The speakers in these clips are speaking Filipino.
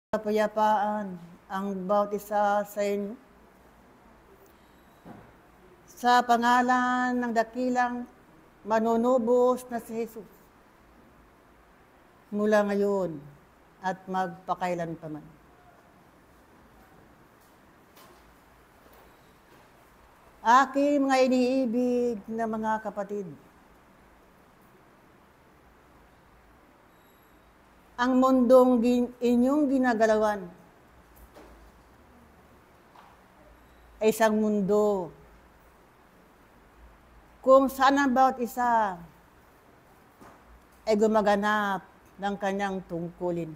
Kapayapaan ang bawat isa sa inyo. Sa pangalan ng dakilang manunubos na si Jesus, mula ngayon at magpakailanpaman. Aking mga iniibig na mga kapatid, ang mundong inyong ginagalawan ay isang mundo kung saan ang bawat isa ay gumaganap ng kanyang tungkulin.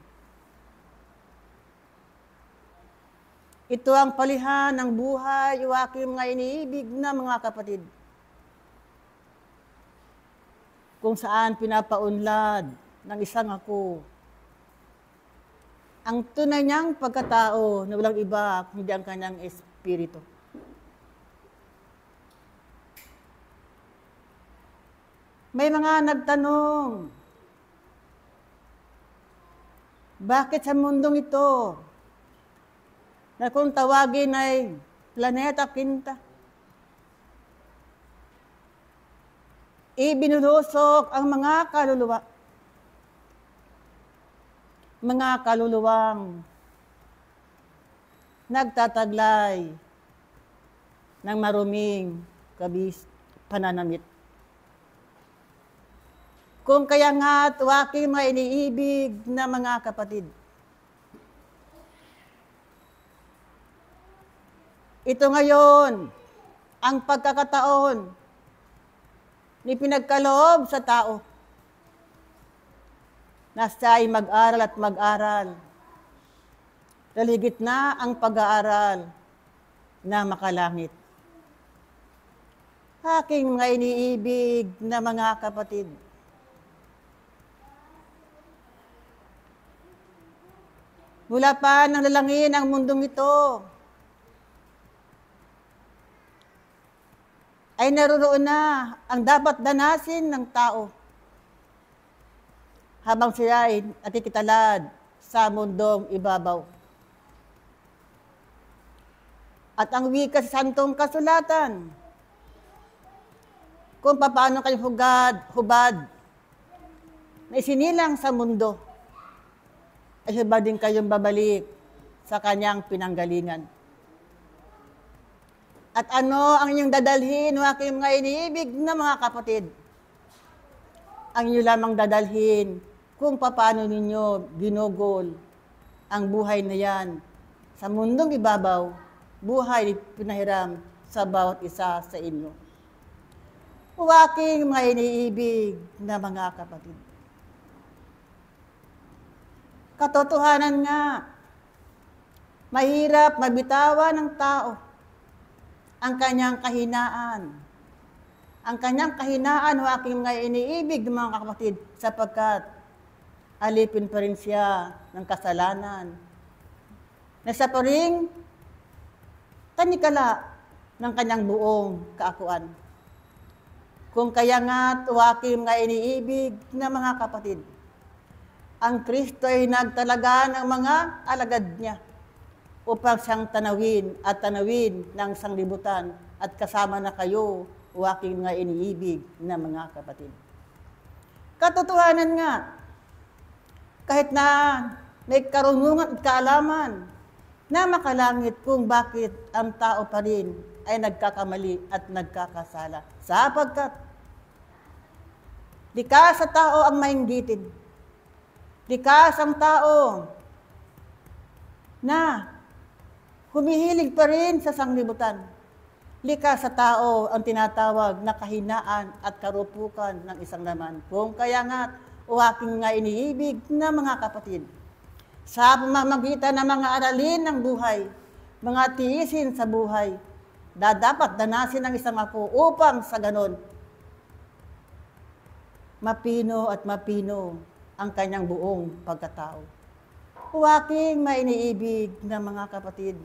Ito ang palihan ng buhay, o aking mga iniibig na mga kapatid, kung saan pinapaunlad ng isang ako ang tunay niyang pagkatao na walang iba kundi ang kanyang espiritu. May mga nagtanong, bakit sa mundong ito na kung tawagin ay planeta Quinta, ibinulusok ang mga kaluluwang nagtataglay ng maruming pananamit. Kung kaya nga aking mga iniibig na mga kapatid, ito ngayon ang pagkakataon ni pinagkaloob sa tao na siya ay mag-aral at mag-aral. Daligit na ang pag-aaral na makalangit. Aking mga iniibig na mga kapatid, mula pa nang lalangin ang mundong ito, ay naroon na ang dapat danasin ng tao habang siya ay natikitalad sa mundong ibabaw. At ang wika sa Santong Kasulatan, kung paano kayo hubad na isinilang sa mundo, ay hubad din kayong babalik sa kanyang pinanggalingan. At ano ang inyong dadalhin, o aking mga iniibig na mga kapatid? Ang inyo lamang dadalhin kung paano ninyo ginugol ang buhay na yan sa mundong ibabaw, buhay pinahiram sa bawat isa sa inyo. O aking mga iniibig na mga kapatid, katotohanan nga, mahirap magbitawan ng tao ang kanyang kahinaan. Ang kanyang kahinaan, o aking mga iniibig ng mga kapatid, sapagkat alipin pa rin siya ng kasalanan na siya pa rin tanikala ng kanyang buong kaakuan. Kung kaya nga, o aking mga iniibig na mga kapatid, ang Kristo ay nagtalaga ng mga alagad niya upang siyang tanawin ng sanglibutan, at kasama na kayo, o aking mga iniibig na mga kapatid. Katotohanan nga, kahit na may karunungan at kaalaman na makalangit kung bakit ang tao pa rin ay nagkakamali at nagkakasala. Sapagkat likas sa tao ang mainggitin. Likas ang tao na humihilig pa rin sa sanglibutan. Likas sa tao ang tinatawag na kahinaan at karupukan ng isang laman. Kung kaya nga, o aking mga iniibig na mga kapatid, sa pamamagitan ng mga aralin ng buhay, mga tiisin sa buhay, dapat danasin ng isang ako upang sa ganon, mapino at mapino ang kanyang buong pagkatao. O aking mga iniibig na mga kapatid,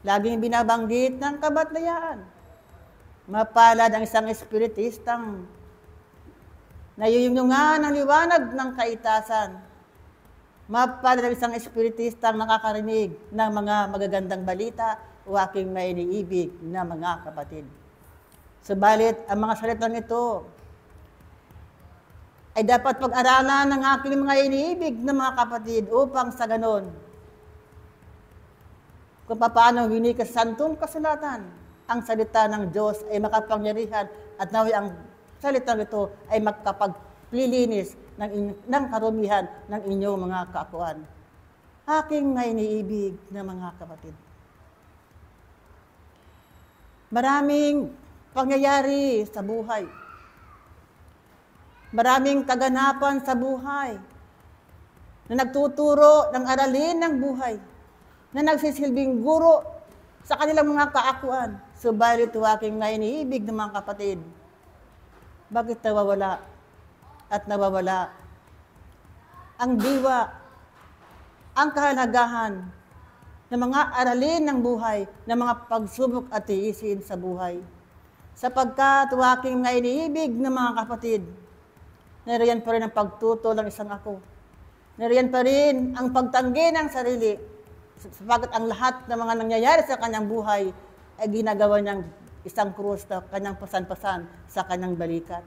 laging binabanggit ng kabatlayaan, mapalad ang isang espiritistang nayuyungan ang liwanag ng kaitasan Mapalad ang isang espiritistang nakakarinig ng mga magagandang balita o aking may iniibig na mga kapatid. Subalit, ang mga salitang ito ay dapat pag-aralan ng aking mga iniibig na mga kapatid upang sa ganon, kung paano winikas sa santong kasulatan, ang salita ng Diyos ay makapangyarihan at nawi ang salitang ito ay magkapaglilinis ng karumihan ng inyong mga kaakuan. Aking mga iniibig na mga kapatid. Maraming pangyayari sa buhay. Maraming kaganapan sa buhay na nagtuturo ng aralin ng buhay, na nagsisilbing guro sa kanilang mga kaakuan. Subalit aking mga iniibig ng mga kapatid, bakit nawawala at nawawala ang diwa, ang kahalagahan ng mga aralin ng buhay, ng mga pagsubok at tiisin sa buhay? Sapagkat aking mga iniibig ng mga kapatid, nariyan pa rin ang pagtuto ng isang ako. Nariyan pa rin ang pagtanggi ng sarili, sapagkat ang lahat ng mga nangyayari sa kanyang buhay ay ginagawa niyang isang krus na kanyang pasan-pasan sa kanyang balikat.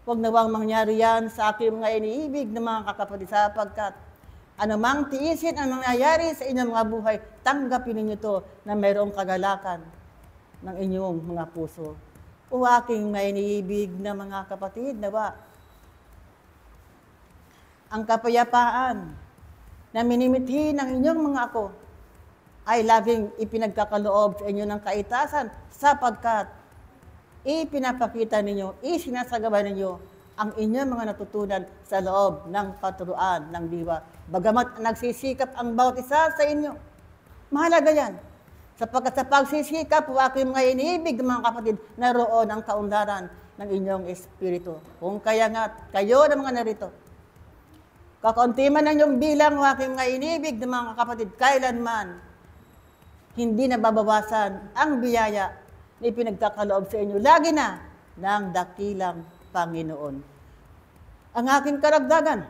Huwag nawang mangyari yan sa aking mga iniibig ng mga kakapatid, sapagkat anumang tiisin ang nangyayari sa inyong mga buhay, tanggapin ninyo ito na mayroong kagalakan ng inyong mga puso. O aking mga iniibig na mga kapatid, nawa ang kapayapaan na minimithi ng inyong mga ako ay laging ipinagkakaloob sa inyo ng kaitasan, sapagkat ipinapakita ninyo, isinasagawa ninyo ang inyong mga natutunan sa loob ng paturuan ng diwa. Bagamat nagsisikap ang bawat isa sa inyo, mahalaga yan. Sapagkat sa pagsisikap, aking mga iniibig mga kapatid, naroon ang kaunlaran ng inyong espiritu. Kung kaya nga, kayo na mga narito, kakaunti man ang inyong bilang, aking mga iniibig ng mga kapatid, kailanman hindi nababawasan ang biyaya na ipinagkakaloob sa inyo, lagi na ng dakilang Panginoon. Ang aking karagdagan,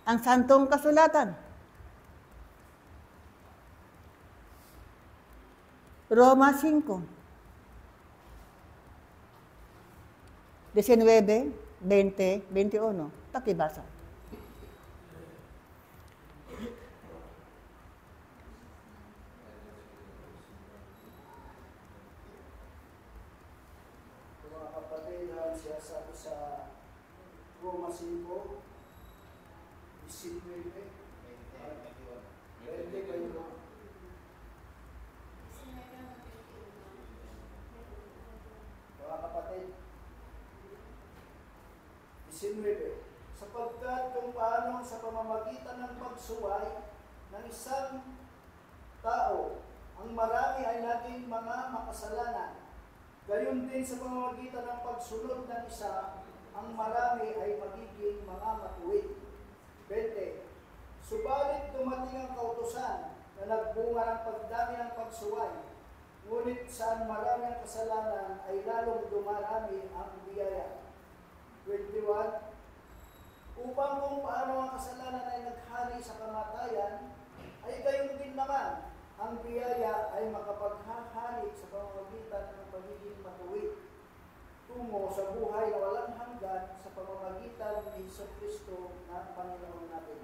ang santong kasulatan. Roma 5, 19, 20, 21. Pakibasa. Sabi sa Roma 5, 19, 20, mga kapatid, 19, sapagkat kung paano sa pamamagitan ng pagsuway ng isang tao, ang marami ay naging mga makasalanan, gayon din sa pamamagitan ng pagsunod ng isa, ang marami ay magiging mga matuwid. 20. Subalit dumating ang kautusan na nagbunga ng pagdami ng pagsuway, ngunit saan marami ang kasalanan ay lalong dumarami ang biyaya. 21. Upang kung paano ang kasalanan ay naghari sa kamatayan, ay gayon din naman ang biyaya ay makapaghahalik sa pamamagitan ng pagiging matuwid tungo sa buhay na walang hanggan sa pamamagitan ni Jesucristo na Panginoon natin.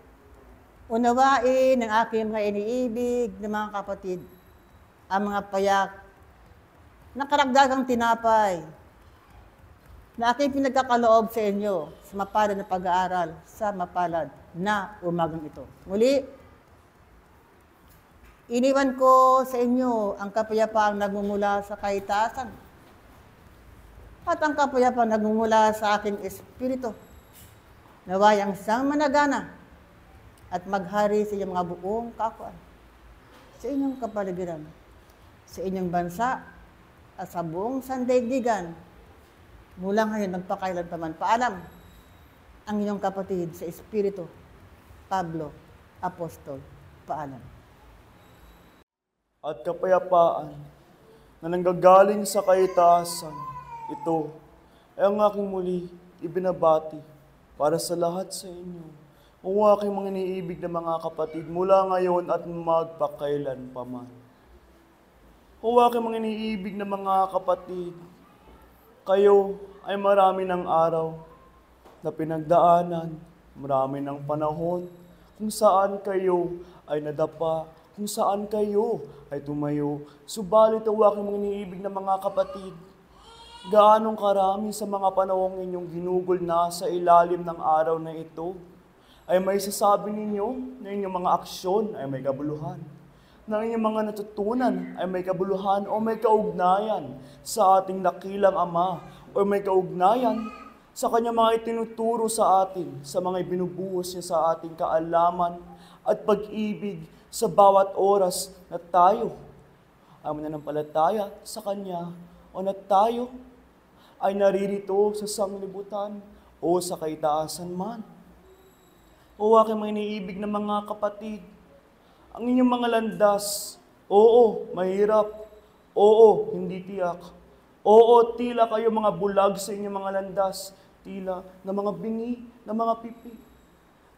Unawain ng aking mga iniibig na mga kapatid, ang mga payak na karagdagang tinapay na aking pinagkakaloob sa inyo sa mapalad na pag-aaral sa mapalad na umagang ito. Muli, iniwan ko sa inyo ang kapayapaang nagmumula sa kaitasan at ang kapayapaang nagmumula sa aking espiritu. Naway ang siyang managana at maghari sa inyong mga buong kakuan, sa inyong kapaligiran, sa inyong bansa at sa buong sandaigdigan, mula ngayon magpakailan pa man. Paalam ang inyong kapatid sa espiritu, Pablo, Apostol. Paalam. At kapayapaan na nanggagaling sa kaitasan, ito ay ang aking muli ibinabati para sa lahat sa inyo. O aking mga iniibig na mga kapatid, mula ngayon at magpakailan paman. O aking mga iniibig na mga kapatid, kayo ay marami ng araw na pinagdaanan, marami ng panahon kung saan kayo ay nadapa, kung saan kayo ay tumayo. Subalit o aking mga iniibig na mga kapatid, gaanong karami sa mga panahong inyong ginugol na sa ilalim ng araw na ito, ay may sasabi ninyo na inyong mga aksyon ay may kabuluhan, na inyong mga natutunan ay may kabuluhan o may kaugnayan sa ating dakilang Ama o may kaugnayan sa Kanyang mga itinuturo sa atin, sa mga ibinubuhos niya sa ating kaalaman at pag-ibig sa bawat oras na tayo ay mananampalataya sa Kanya o na tayo ay naririto sa sanglibutan o sa kaitaasan man. O aking mga iniibig na mga kapatid, ang inyong mga landas, oo, mahirap, oo, hindi tiyak, oo, tila kayo mga bulag sa inyong mga landas, tila na mga bingi, na mga pipi,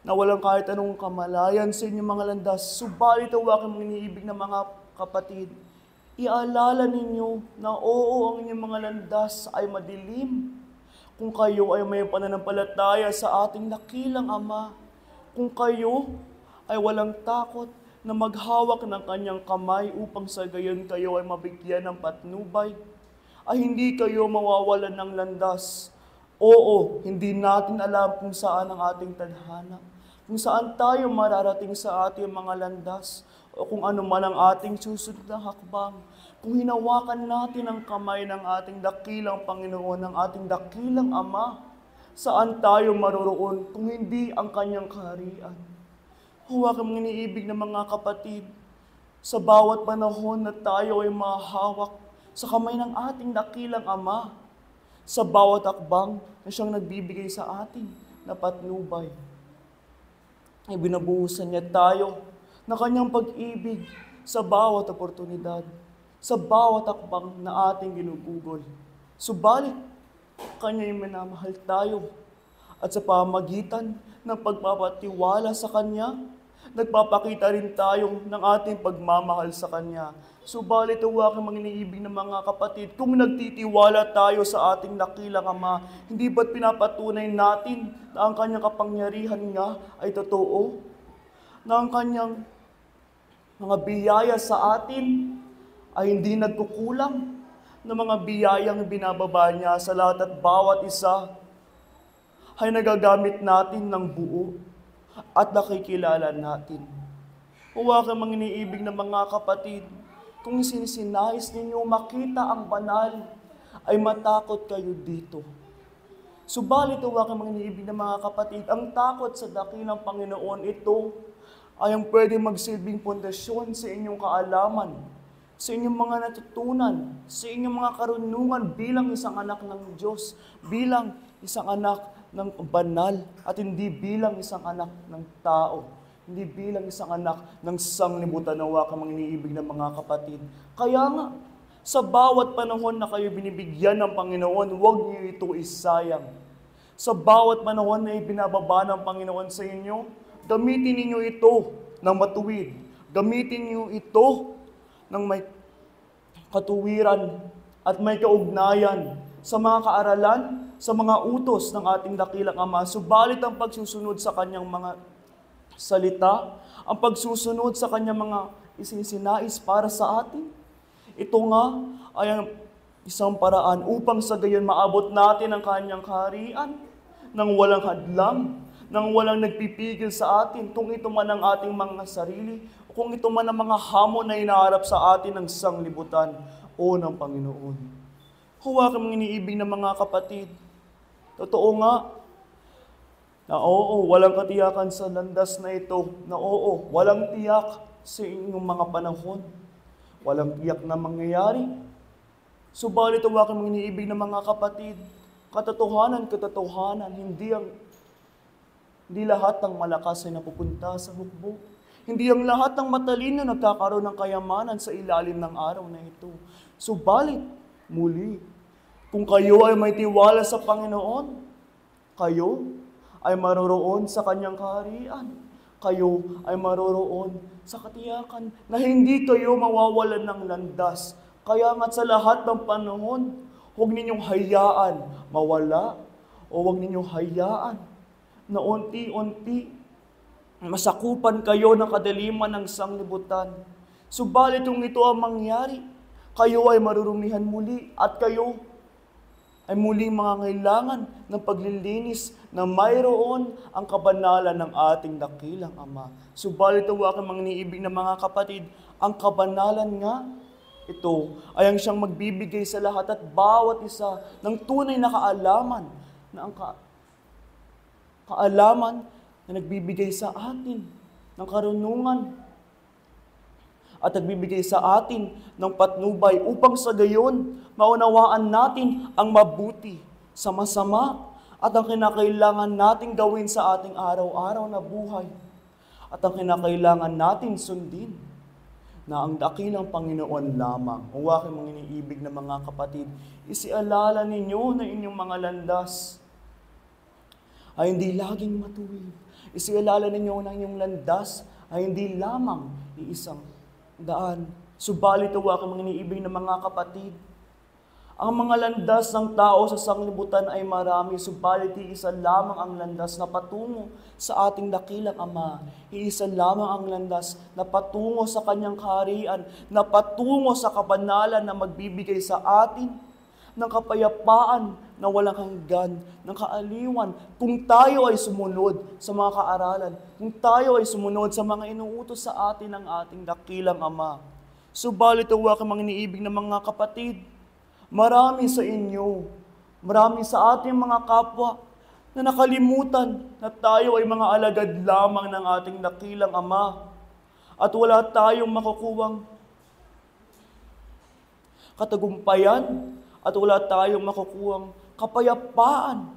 na walang kahit anong kamalayan sa inyong mga landas. Subalit o aking mga iniibig na mga kapatid, iaalala ninyo na oo, ang inyong mga landas ay madilim. Kung kayo ay may pananampalataya sa ating dakilang Ama, kung kayo ay walang takot na maghawak ng Kanyang kamay upang sa gayon kayo ay mabigyan ng patnubay, ay hindi kayo mawawalan ng landas. Oo, hindi natin alam kung saan ang ating tadhana, kung saan tayo mararating sa ating mga landas, o kung ano man ang ating susunod na hakbang. Kung hinawakan natin ang kamay ng ating dakilang Panginoon, ng ating dakilang Ama, saan tayo maroroon kung hindi ang Kanyang kaharian? Huwag ang iniibig ng mga kapatid, sa bawat panahon na tayo ay mahawak sa kamay ng ating dakilang Ama, sa bawat akbang na Siyang nagbibigay sa atin na patnubay. Ibinabuhusan niya tayo na Kanyang pag-ibig sa bawat oportunidad, sa bawat akbang na ating ginugugol. Subalit, Kanya'y minamahal tayo. At sa pamagitan ng pagpapatiwala sa Kanya, nagpapakita rin tayo ng ating pagmamahal sa Kanya. Subalit ang aking mga iniibig ng mga kapatid, kung nagtitiwala tayo sa ating dakilang Ama, hindi ba't pinapatunay natin na ang Kanyang kapangyarihan nga ay totoo? Na ang Kanyang mga biyaya sa atin ay hindi nagkukulang, na mga biyayang binababa niya sa lahat at bawat isa ay nagagamit natin ng buo at nakikilala natin. Huwag ang mga iniibig ng mga kapatid, kung sinisinais ninyo makita ang banal, ay matakot kayo dito. Subalit huwag ang mga iniibig ng mga kapatid, ang takot sa dakilang Panginoon, ito ay ang pwede magsilbing pundasyon sa inyong kaalaman, sa inyong mga natutunan, sa inyong mga karunungan bilang isang anak ng Diyos, bilang isang anak ng banal, at hindi bilang isang anak ng tao, hindi bilang isang anak ng sanglibutan na wakang mga iniibig ng mga kapatid. Kaya nga, sa bawat panahon na kayo binibigyan ng Panginoon, huwag niyo ito isayang. Sa bawat panahon na ibinababa ng Panginoon sa inyo, gamitin ninyo ito ng matuwid. Gamitin niyo ito ng may katuwiran at may kaugnayan sa mga kaaralan, sa mga utos ng ating dakilang Ama. Subalit ang pagsusunod sa Kanyang mga salita, ang pagsusunod sa Kanyang mga isisinais para sa atin, ito nga ay ang isang paraan upang sa gayon maabot natin ang Kanyang kaharian nang walang hadlang, nang walang nagpipigil sa atin, kung ito man ang ating mga sarili, kung ito man ang mga hamon na inaharap sa atin ng sanglibutan o ng Panginoon. Huwag ang iniibig ng mga kapatid. Totoo nga, na oo, walang katiyakan sa landas na ito, na oo, walang tiyak sa inyong mga panahon, walang tiyak na mangyayari. Subalit huwag ang iniibig ng mga kapatid, katotohanan, hindi lahat ng malakas ay napupunta sa hukbo. Hindi ang lahat ng matalino nagkakaroon ng kayamanan sa ilalim ng araw na ito. Subalit, muli, Kung kayo ay may tiwala sa Panginoon, kayo ay maroroon sa Kanyang kaharian. Kayo ay maroroon sa katiyakan na hindi kayo mawawalan ng landas. Kaya nga sa lahat ng panahon, huwag ninyong hayaan mawala o huwag ninyong hayaan na unti-unti masakupan kayo ng kadiliman ng sanglibutan. Subalit kung ito ang mangyari, kayo ay marurumihan muli at kayo ay muling mangangailangan ng paglilinis na mayroon ang kabanalan ng ating dakilang Ama. Subalit ang aking mga iniibig na mga kapatid, ang kabanalan nga, ito ay ang siyang magbibigay sa lahat at bawat isa ng tunay na kaalaman na ang kaalaman na nagbibigay sa atin ng karunungan at nagbibigay sa atin ng patnubay upang sa gayon maunawaan natin ang mabuti sa masama at ang kinakailangan nating gawin sa ating araw-araw na buhay at ang kinakailangan natin sundin na ang dakilang Panginoon lamang. O aking mga iniibig na mga kapatid, isialala ninyo na inyong mga landas ay hindi laging matuwid. Isialala ninyo na inyong landas ay hindi lamang iisang daan. Subalit o aking mga iniibig na mga kapatid, ang mga landas ng tao sa sanglibutan ay marami, subalit iisa lamang ang landas na patungo sa ating dakilang Ama. Iisa lamang ang landas na patungo sa Kanyang kaharian, na patungo sa kabanalan na magbibigay sa atin ng kapayapaan na walang hanggan, ng kaaliwan. Kung tayo ay sumunod sa mga kaaralan, kung tayo ay sumunod sa mga inuutos sa atin ng ating dakilang Ama. Subalit o aking mga iniibig na mga kapatid, marami sa inyo, marami sa ating mga kapwa na nakalimutan na tayo ay mga alagad lamang ng ating dakilang Ama at wala tayong makukuwang katagumpayan at wala tayong makukuwang kapayapaan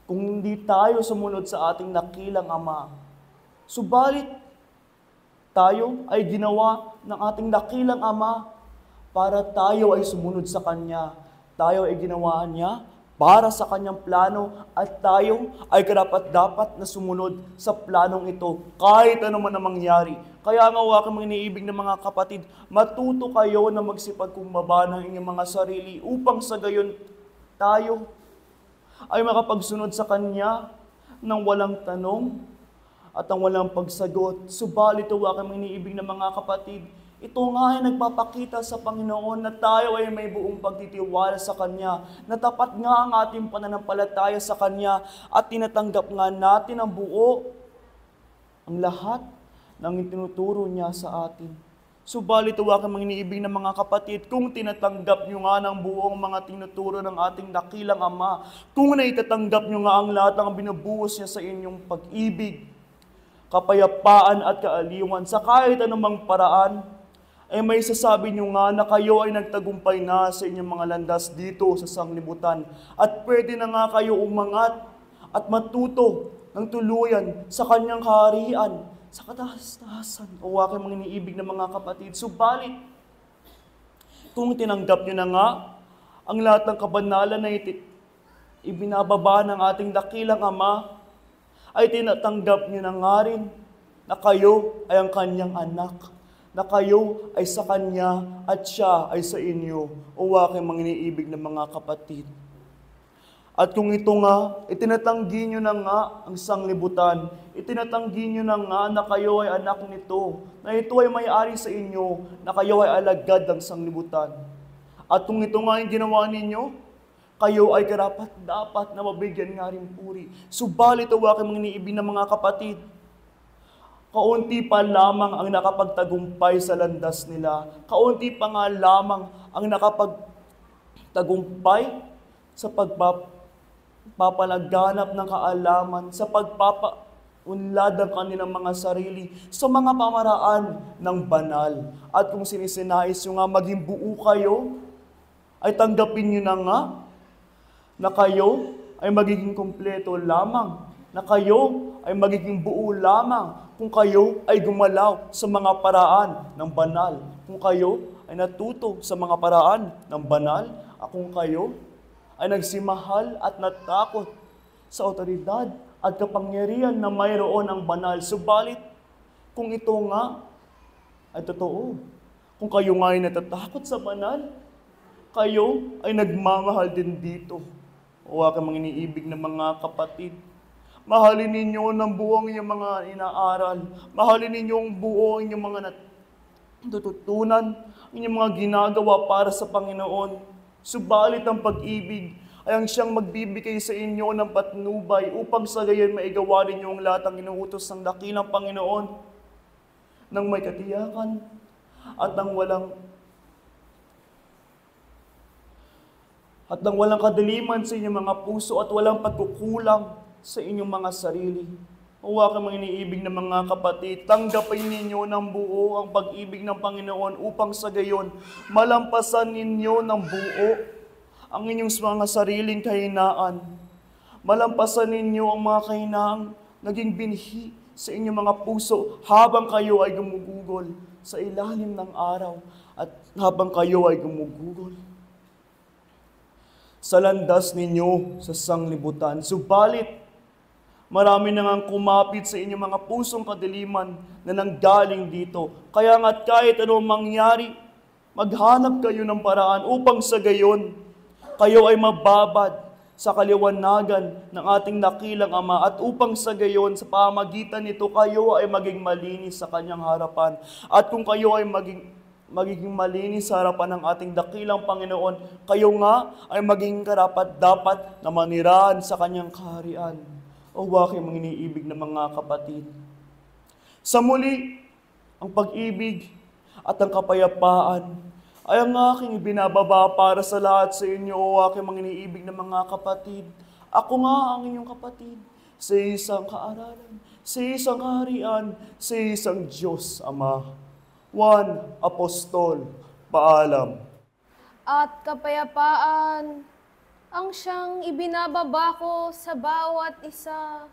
kung hindi tayo sumunod sa ating dakilang Ama. Subalit, tayo ay ginawa ng ating dakilang Ama para tayo ay sumunod sa Kanya. Tayo ay ginawa niya para sa Kanyang plano at tayo ay karapat-dapat na sumunod sa planong ito kahit ano man ang mangyari. Kaya nga aking mga iniibig na mga kapatid, matuto kayo na magsipagkumbaba ng inyong mga sarili upang sa gayon tayo ay makapagsunod sa Kanya ng walang tanong at ang walang pagsagot. Subalit o aking mga iniibig na mga kapatid, ito nga ay nagpapakita sa Panginoon na tayo ay may buong pagtitiwala sa Kanya, na tapat nga ang ating pananampalataya sa Kanya at tinatanggap nga natin ang buo, ang lahat ng itinuturo niya sa atin. Subalit o aking mga iniibig na mga kapatid, kung tinatanggap nyo nga ng buong mga tinuturo ng ating dakilang Ama, kung naitatanggap nyo nga ang lahat ng binubuhos niya sa inyong pag-ibig, kapayapaan at kaaliwan sa kahit anumang paraan, ay may sasabi nyo nga na kayo ay nagtagumpay na sa inyong mga landas dito sa sanglibutan at pwede na nga kayo umangat at matuto ng tuluyan sa Kanyang kaharian, sa kataas-taasan. O aking mga iniibig na mga kapatid, subalit kung tinanggap nyo na nga ang lahat ng kabanalan na ibinababa ng ating dakilang Ama, ay tinatanggap nyo na nga rin na kayo ay ang Kanyang anak, na kayo ay sa Kanya at Siya ay sa inyo, o aking mga iniibig na mga kapatid. At kung ito nga, itinatanggi nyo na nga ang sanglibutan, itinatanggi nyo na nga na kayo ay anak nito, na ito ay may-ari sa inyo, na kayo ay alagad ng sanglibutan. At kung ito nga yung ginawa ninyo, kayo ay karapat-dapat na mabigyan nga rin puri. Subalit o aking mga iniibig na mga kapatid, kaunti pa lamang ang nakapagtagumpay sa landas nila. Kaunti pa nga lamang ang nakapagtagumpay sa pagpapalaganap ng kaalaman, sa pagpapaunlad ng kanilang mga sarili sa mga pamaraan ng banal. At kung sinisinais nyo nga maging buo kayo, ay tanggapin nyo na nga na kayo ay magiging kumpleto lamang, na kayo ay magiging buo lamang kung kayo ay gumalaw sa mga paraan ng banal, kung kayo ay natuto sa mga paraan ng banal, at kung kayo ay nagsimahal at natakot sa otoridad at kapangyarihan na mayroon ang banal. Subalit, kung ito nga ay totoo, kung kayo nga ay natatakot sa banal, kayo ay nagmamahal din dito. O aking mga iniibig na mga kapatid, mahalin ninyo ng buong inyong mga inaaral. Mahalin ninyo ang buo inyong mga natututunan, inyong mga ginagawa para sa Panginoon. Subalit ang pag-ibig ay ang siyang magbibigay sa inyo ng patnubay upang sa gayon maigawa ninyo ang lahat ng inuutos ng dakilang Panginoon nang may katiyakan at nang walang kadiliman sa inyong mga puso at walang pagkukulang sa inyong mga sarili. O aking mga iniibig na mga kapatid, tanggapin ninyo ng buo ang pag-ibig ng Panginoon upang sa gayon malampasan ninyo ng buo ang inyong mga sariling kahinaan. Malampasan ninyo ang mga kahinaang naging binhi sa inyong mga puso habang kayo ay gumugugol sa ilalim ng araw at habang kayo ay gumugugol sa landas ninyo sa sanglibutan. Subalit, marami na ngang kumapit sa inyong mga pusong kadiliman na nanggaling dito. Kaya nga't kahit anong mangyari, maghanap kayo ng paraan upang sa gayon, kayo ay mababad sa kaliwanagan ng ating dakilang Ama at upang sa gayon, sa pamagitan nito, kayo ay maging malinis sa Kanyang harapan. At kung kayo ay magiging malinis sa harapan ng ating dakilang Panginoon, kayo nga ay maging karapat-dapat na manirahan sa Kanyang kaharian. O aking mga iniibig na mga kapatid, sa muli, ang pag-ibig at ang kapayapaan ay ang aking ibinababa para sa lahat sa inyo, o aking mga iniibig na mga kapatid. Ako nga ang inyong kapatid sa isang kaaralan, sa isang kaharian, sa isang Diyos Ama. Juan Apostol, paalam. At kapayapaan ang siyang ibinababa ko sa bawat isa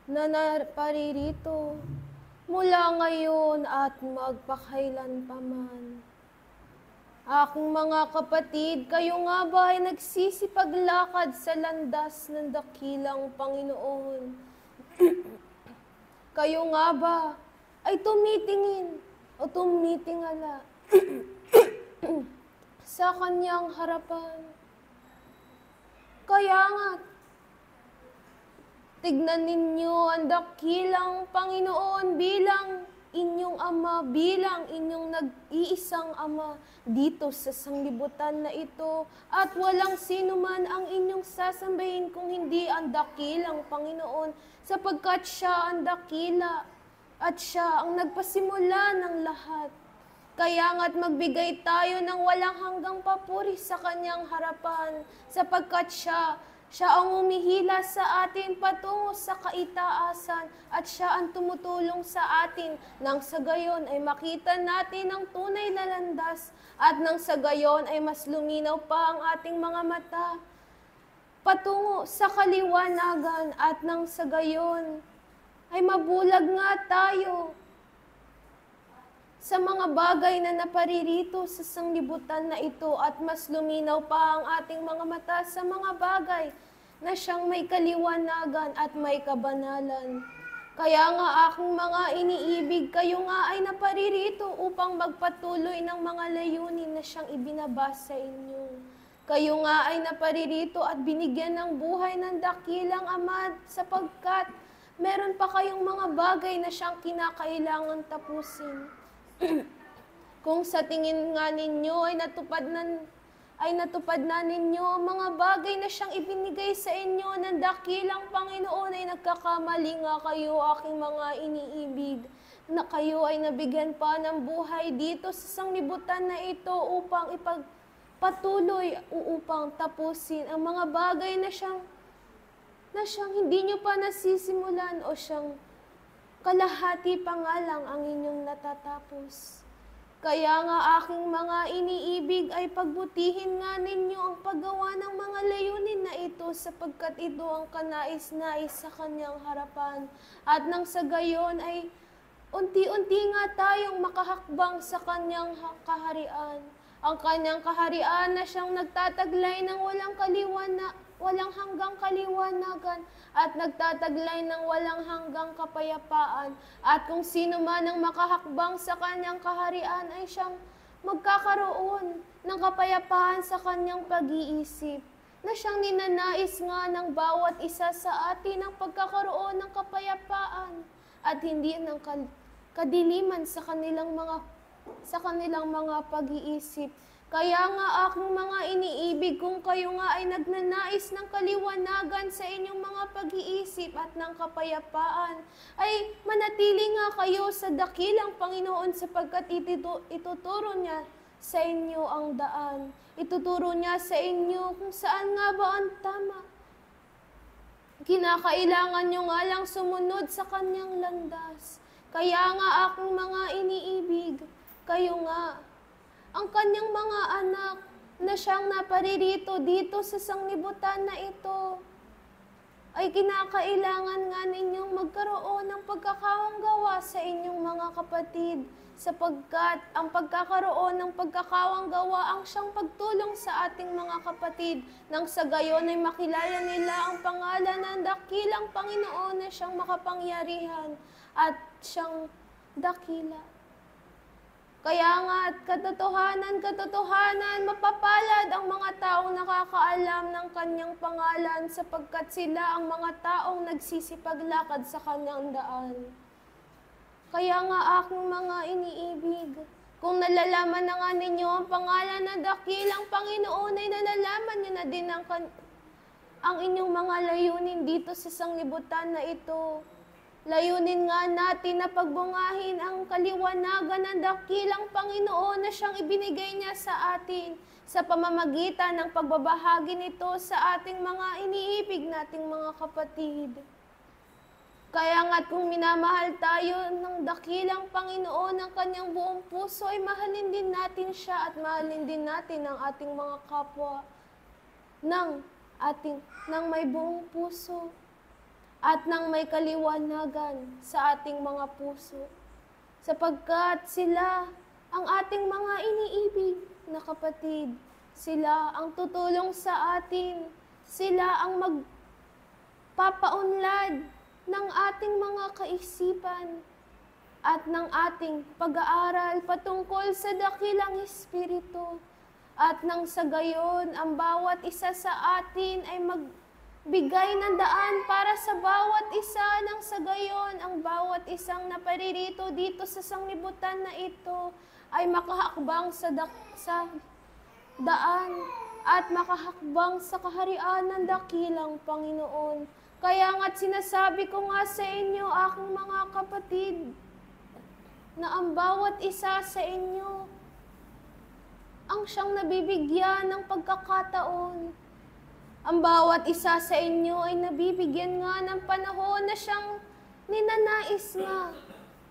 na naparirito mula ngayon at magpakailanpaman. Aking mga kapatid, kayo nga ba ay nagsisipaglakad sa landas ng dakilang Panginoon? Kayo nga ba ay tumitingin o tumitingala sa Kanyang harapan? Kaya nga, tignan ninyo ang dakilang Panginoon bilang inyong Ama, bilang inyong nag-iisang Ama dito sa sanglibutan na ito. At walang sino man ang inyong sasambahin kung hindi ang dakilang Panginoon, sapagkat Siya ang dakila at Siya ang nagpasimula ng lahat. Kaya nga't magbigay tayo ng walang hanggang papuri sa Kanyang harapan, sapagkat Siya ang umihila sa atin patungo sa kaitaasan at Siya ang tumutulong sa atin nang sa gayon ay makita natin ang tunay na landas at nang sa gayon ay mas luminaw pa ang ating mga mata patungo sa kaliwanagan at nang sa gayon ay mabulag nga tayo sa mga bagay na naparirito sa sanglibutan na ito at mas luminaw pa ang ating mga mata sa mga bagay na siyang may kaliwanagan at may kabanalan. Kaya nga aking mga iniibig, kayo nga ay naparirito upang magpatuloy ng mga layunin na siyang ibinabasa sa inyo. Kayo nga ay naparirito at binigyan ng buhay ng dakilang Ama sapagkat meron pa kayong mga bagay na siyang kinakailangan tapusin. Kung sa tingin nga ninyo ay natupad na ninyo ang mga bagay na siyang ibinigay sa inyo ng dakilang Panginoon, ay nagkakamali nga kayo, aking mga iniibig, na kayo ay nabigyan pa ng buhay dito sa sanglibutan na ito upang ipagpatuloy o upang tapusin ang mga bagay na siyang hindi nyo pa nasisimulan o siyang kalahati pa nga lang ang inyong natatapos. Kaya nga aking mga iniibig ay pagbutihin nga ninyo ang paggawa ng mga layunin na ito sapagkat ito ang kanais-nais sa Kanyang harapan. At nang sa gayon ay unti-unti nga tayong makahakbang sa Kanyang kaharian. Ang kanyang kaharian na siyang nagtataglay ng walang hanggang kaliwanagan at nagtataglay ng walang hanggang kapayapaan. At kung sino man ang makahakbang sa kanyang kaharian ay siyang magkakaroon ng kapayapaan sa kanyang pag-iisip, na siyang ninanais nga ng bawat isa sa atin ang pagkakaroon ng kapayapaan at hindi ng kadiliman sa kanilang mga pag-iisip. Kaya nga aking mga iniibig, kung kayo nga ay nagnanais ng kaliwanagan sa inyong mga pag-iisip at ng kapayapaan, ay manatili nga kayo sa dakilang Panginoon sapagkat ituturo niya sa inyo ang daan. Ituturo niya sa inyo kung saan nga ba ang tama. Kinakailangan nyo nga lang sumunod sa kanyang landas. Kaya nga aking mga iniibig, kayo nga, ang kanyang mga anak na siyang naparirito dito sa sanglibutan na ito, ay kinakailangan nga ninyong magkaroon ng pagkakawanggawa sa inyong mga kapatid, sapagkat ang pagkakaroon ng pagkakawanggawa ang siyang pagtulong sa ating mga kapatid, nang sa gayon ay makilala nila ang pangalan ng dakilang Panginoon na siyang makapangyarihan at siyang dakila. Kaya nga at katotohanan, mapapalad ang mga taong nakakaalam ng kanyang pangalan sapagkat sila ang mga taong nagsisipaglakad sa kanyang daan. Kaya nga aking mga iniibig, kung nalalaman na nga ninyo ang pangalan ng dakilang Panginoon, ay nalalaman niyo na din ang inyong mga layunin dito sa sanglibutan na ito. Layunin nga natin na pagbungahin ang kaliwanagan ng dakilang Panginoon na siyang ibinigay niya sa atin sa pamamagitan ng pagbabahagi nito sa ating mga iniibig nating mga kapatid. Kaya nga't kung minamahal tayo ng dakilang Panginoon ng kanyang buong puso, ay mahalin din natin siya at mahalin din natin ang ating mga kapwa ng may buong puso at ng may kaliwanagan sa ating mga puso. Sapagkat sila ang ating mga iniibig na kapatid. Sila ang tutulong sa atin. Sila ang magpapaunlad ng ating mga kaisipan at ng ating pag-aaral patungkol sa dakilang Espiritu. At nang sa gayon, ang bawat isa sa atin ay magbigay ng daan para sa bawat isa, nang sa gayon, ang bawat isang naparirito dito sa sanglibutan na ito ay makahakbang sa daan at makahakbang sa kaharian ng dakilang Panginoon. Kaya nga't sinasabi ko nga sa inyo, aking mga kapatid, na ang bawat isa sa inyo ang siyang nabibigyan ng pagkakataon. Ang bawat isa sa inyo ay nabibigyan nga ng panahon na siyang ninanais nga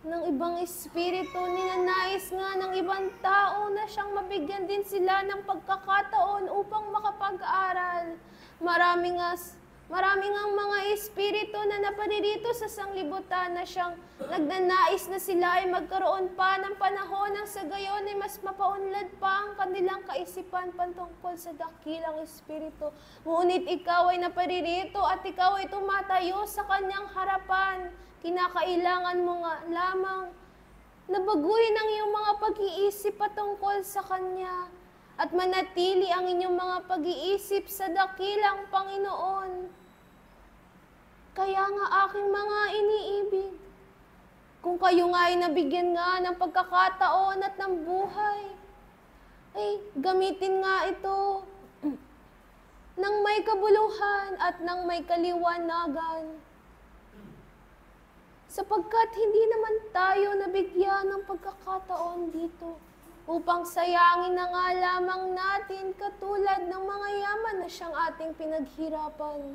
ng ibang espiritu, ninanais nga ng ibang tao na siyang mabigyan din sila ng pagkakataon upang makapag-aral. Marami nga mga espiritu na naparirito sa sanglibutan na siyang nagnanais na sila ay magkaroon pa ng panahon nang sa gayon ay mas mapaunlad pa ang kanilang kaisipan patungkol sa dakilang espiritu. Ngunit ikaw ay naparirito at ikaw ay tumatayo sa kanyang harapan. Kinakailangan mo nga lamang na baguhin ang iyong mga pag-iisip patungkol sa kanya at manatili ang inyong mga pag-iisip sa dakilang Panginoon. Kaya nga aking mga iniibig, kung kayo nga ay nabigyan nga ng pagkakataon at ng buhay, ay gamitin nga ito ng may kabuluhan at ng may kaliwanagan. Sapagkat hindi naman tayo nabigyan ng pagkakataon dito upang sayangin na nga lamang natin katulad ng mga yaman na siyang ating pinaghirapan.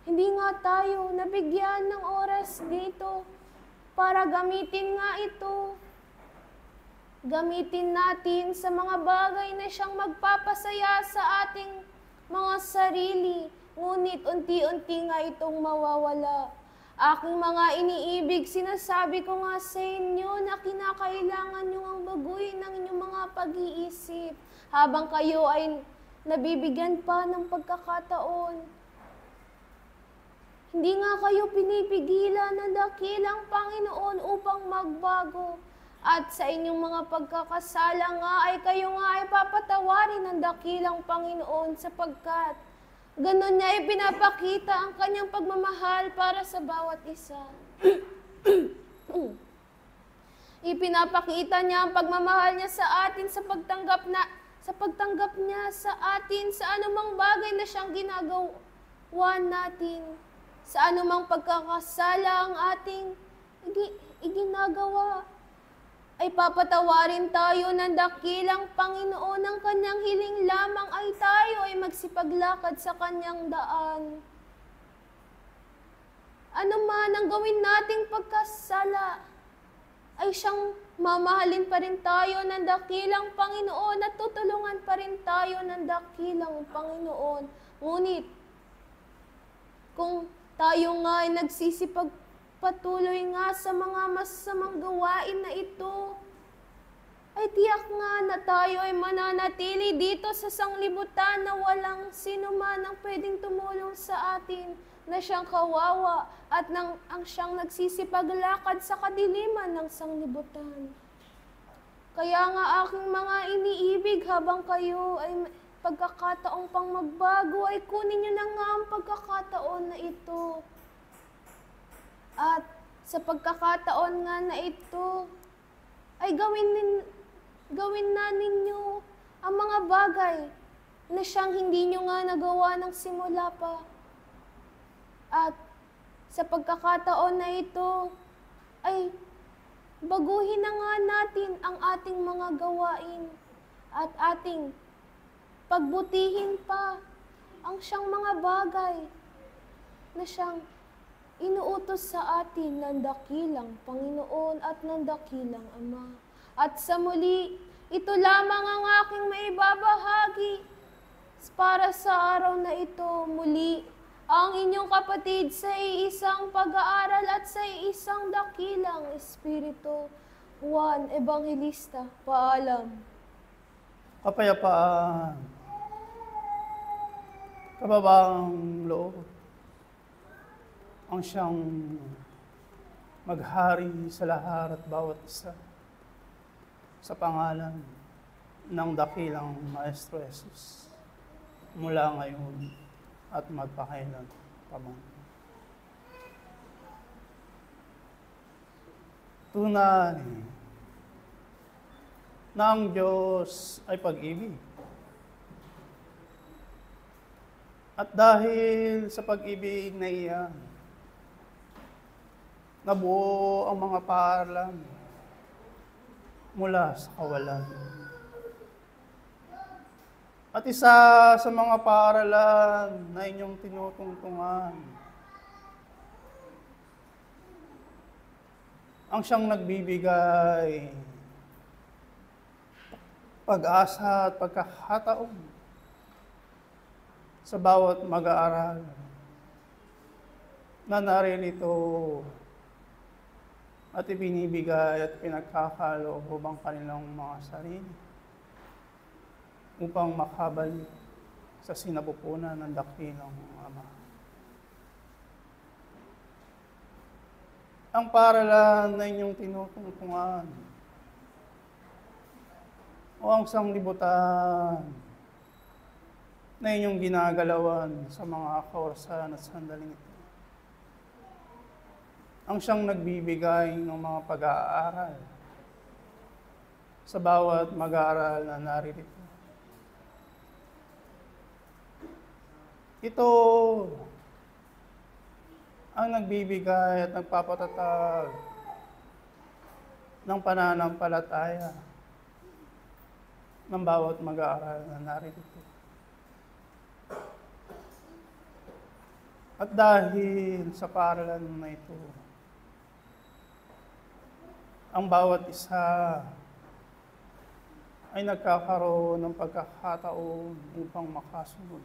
Hindi nga tayo nabigyan ng oras dito para gamitin nga ito. Gamitin natin sa mga bagay na siyang magpapasaya sa ating mga sarili, ngunit unti-unti nga itong mawawala. Aking mga iniibig, sinasabi ko nga sa inyo na kinakailangan nyo ang baguhin ng inyong mga pag-iisip habang kayo ay nabibigyan pa ng pagkakataon. Hindi nga kayo pinipigilan ng dakilang Panginoon upang magbago. At sa inyong mga pagkakasala nga ay kayo nga ay papatawarin ng dakilang Panginoon sapagkat ganon niya ipinapakita ang kanyang pagmamahal para sa bawat isa. Ipinapakita niya ang pagmamahal niya sa atin sa pagtanggap niya sa atin sa anumang bagay na siyang ginagawa natin. Sa anumang pagkakasala ang ating iginagawa, ay papatawarin tayo ng dakilang Panginoon. Ang kanyang hiling lamang ay tayo ay magsipaglakad sa kanyang daan. Ano man ang gawin nating pagkasala, ay siyang mamahalin pa rin tayo ng dakilang Panginoon at tutulungan pa rin tayo ng dakilang Panginoon. Ngunit, kung tayo nga ay nagsisipagpatuloy nga sa mga masamang gawain na ito, ay tiyak nga na tayo ay mananatili dito sa sanglibutan na walang sino man ang pwedeng tumulong sa atin, na siyang kawawa at ang siyang nagsisipaglakad sa kadiliman ng sanglibutan. Kaya nga aking mga iniibig, habang kayo ay pagkakataong pang magbago, ay kunin niyo na nga ang pagkakataon na ito. At sa pagkakataon nga na ito, ay gawin na ninyo ang mga bagay na siyang hindi nyo nga nagawa ng simula pa. At sa pagkakataon na ito, ay baguhin na nga natin ang ating mga gawain at ating pagbutihin pa ang siyang mga bagay na siyang inuutos sa atin ng dakilang Panginoon at ng dakilang Ama. At sa muli, ito lamang ang aking maibabahagi para sa araw na ito. Muli, ang inyong kapatid sa iisang pag-aaral at sa iisang dakilang Espiritu, Juan Evangelista. Paalam. Kapayapaan, kababaang loob, ang siyang maghari sa lahat at bawat isa sa pangalan ng dakilang Maestro Jesus mula ngayon at magpakailan paman. Tunay na ang Diyos ay pag-ibig. At dahil sa pag-ibig na iyan, nabuo ang mga paaralan mula sa kawalan. At isa sa mga paaralan na inyong tinutungtungan, ang siyang nagbibigay pag-asa at pagkakataon sa bawat mag-aaral na naririto at ibinibigay at pinagkakaloob ang kanilang mga sarili upang makabalik sa sinapupunan ng dakilang Ama. Ang paaralan na inyong tinutungtungan o ang sanglibutan na inyong ginagalawan sa mga kaorasan at sandaling ito, ang siyang nagbibigay ng mga pag-aaral sa bawat mag-aaral na naririto. Ito ang nagbibigay at nagpapatatag ng pananampalataya ng bawat mag-aaral na naririto. At dahil sa paaralan na ito, ang bawat isa ay nagkakaroon ng pagkakataon upang makasunod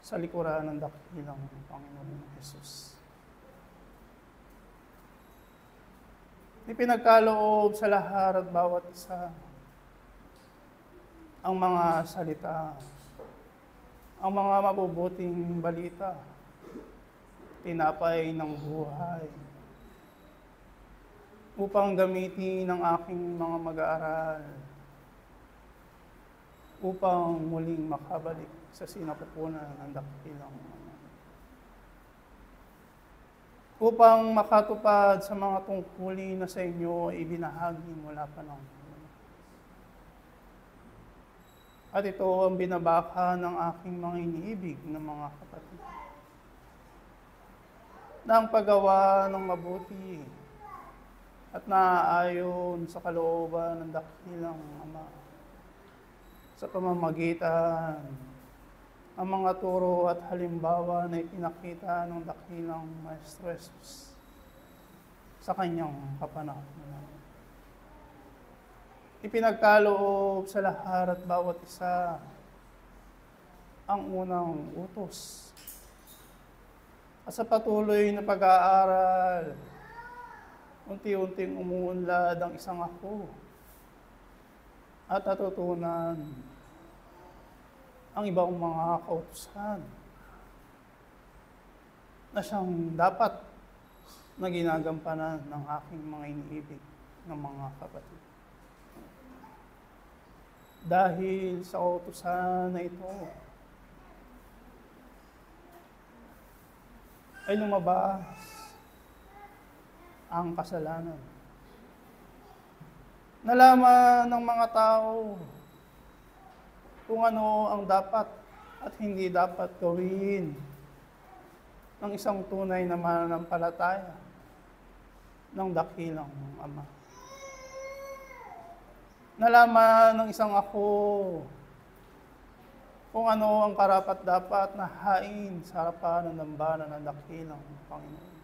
sa likuran ng dakilang Panginoon Jesus. Ipinagkaloob sa lahat at bawat isa ang mga salita, ang mga mabubuting balita, tinapay ng buhay, upang gamitin ng aking mga mag-aaral, upang muling makabalik sa sinapupunan ng dakilang Ama, upang makatupad sa mga tungkulin na sa inyo ay ibinahagi mula pa ng una. At ito ang binabaka ng aking mga iniibig na mga kapatid, na ang paggawa ng mabuti at naaayon sa kalooban ng dakilang Ama sa pamamagitan ang mga turo at halimbawa na ipinakita ng dakilang Maestro Jesus sa kanyang kapanahunan. Ipinagkaloob sa lahat at bawat isa ang unang utos. At sa patuloy na pag-aaral, unti-unting umuunlad ang isang ako at natutunan ang ibang mga kautusan na siyang dapat na ginagampanan ng aking mga iniibig ng mga kapatid. Dahil sa kautusan na ito, ay lumabas ang kasalanan. Nalaman ng mga tao kung ano ang dapat at hindi dapat gawin ng isang tunay na mananampalataya ng dakilang Ama. Nalaman ng isang ako kung ano ang karapat-dapat na hain sa harapan ng dambana ng dakilang Panginoon.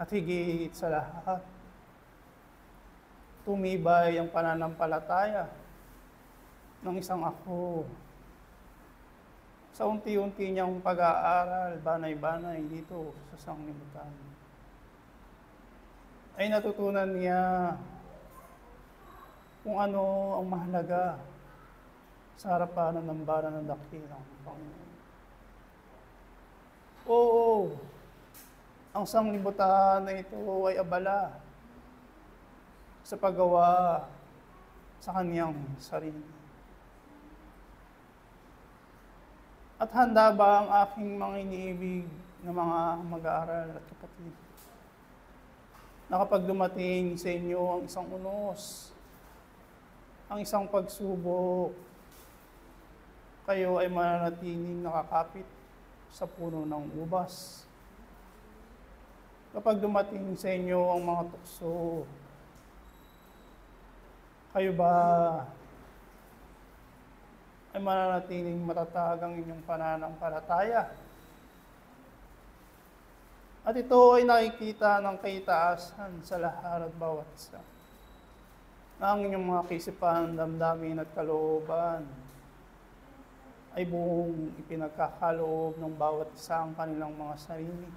At higit sa lahat, tumibay ang pananampalataya ng isang ako sa unti-unti niyang pag-aaral, banay-banay dito sa sanglibutan. Ay natutunan niya kung ano ang mahalaga sa harapan ng dambana ng dakilang Panginoon. Oo, ang sanglibutan na ito ay abala sa paggawa sa kaniyang sarili. At handa ba ang aking mga iniibig na mga mag-aaral at kapatid na kapag dumating sa inyo ang isang unos, ang isang pagsubok, kayo ay mananatiling nakakapit sa puno ng ubas? Kapag dumating sa inyo ang mga tukso, kayo ba ay mananatiling matatag ang inyong pananampalataya? At ito ay nakikita ng kaitaasan sa lahat at bawat isa, na ang inyong mga kaisipan, damdamin at kalooban ay buong ipinagkakaloob ng bawat isa ang kanilang mga sarili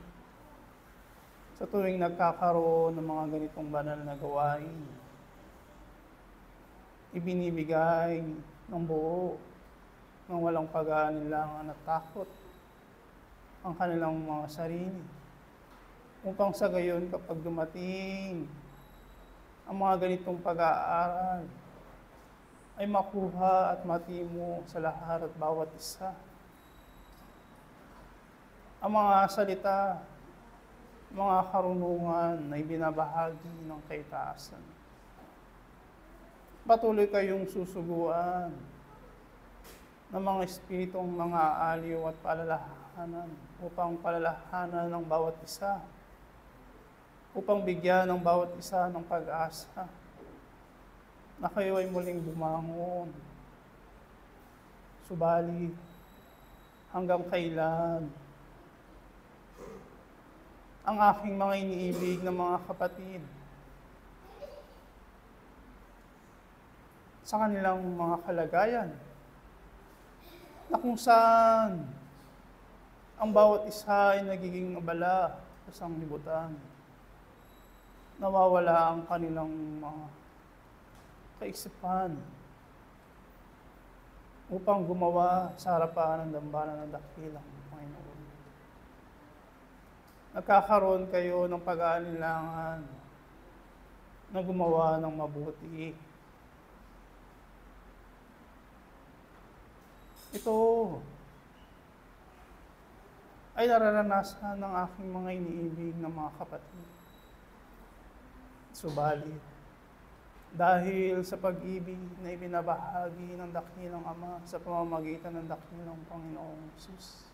sa tuwing nagkakaroon ng mga ganitong banal na gawain. Ibinibigay ng buo, ng walang pag-aalinlangan at takot ang kanilang mga sarili, upang sa gayon kapag dumating ang mga ganitong pag-aaral ay makuha at matimo sa lahat at bawat isa ang mga salita, mga karunungan na ibinabahagi ng kaitaasan. Patuloy kayong susuguan ng mga espiritong mga aliw at palalahanan upang palalahanan ng bawat isa, upang bigyan ng bawat isa ng pag-asa na kayo ay muling bumangon. Subalit, hanggang kailan ang aking mga iniibig na mga kapatid sa kanilang mga kalagayan, na kung saan ang bawat isa ay nagiging abala sa sanglibutan, nawawala ang kanilang mga kaisipan upang gumawa sa harapan ng dambana ng dakilang Panginoon. Nagkakaroon kayo ng pag-aalinlangan na gumawa ng mabuti. Ito ay nararanasan ng aking mga iniibig na mga kapatid. Subalit, dahil sa pag-ibig na ibinabahagi ng dakilang Ama sa pamamagitan ng dakilang Panginoong Hesus,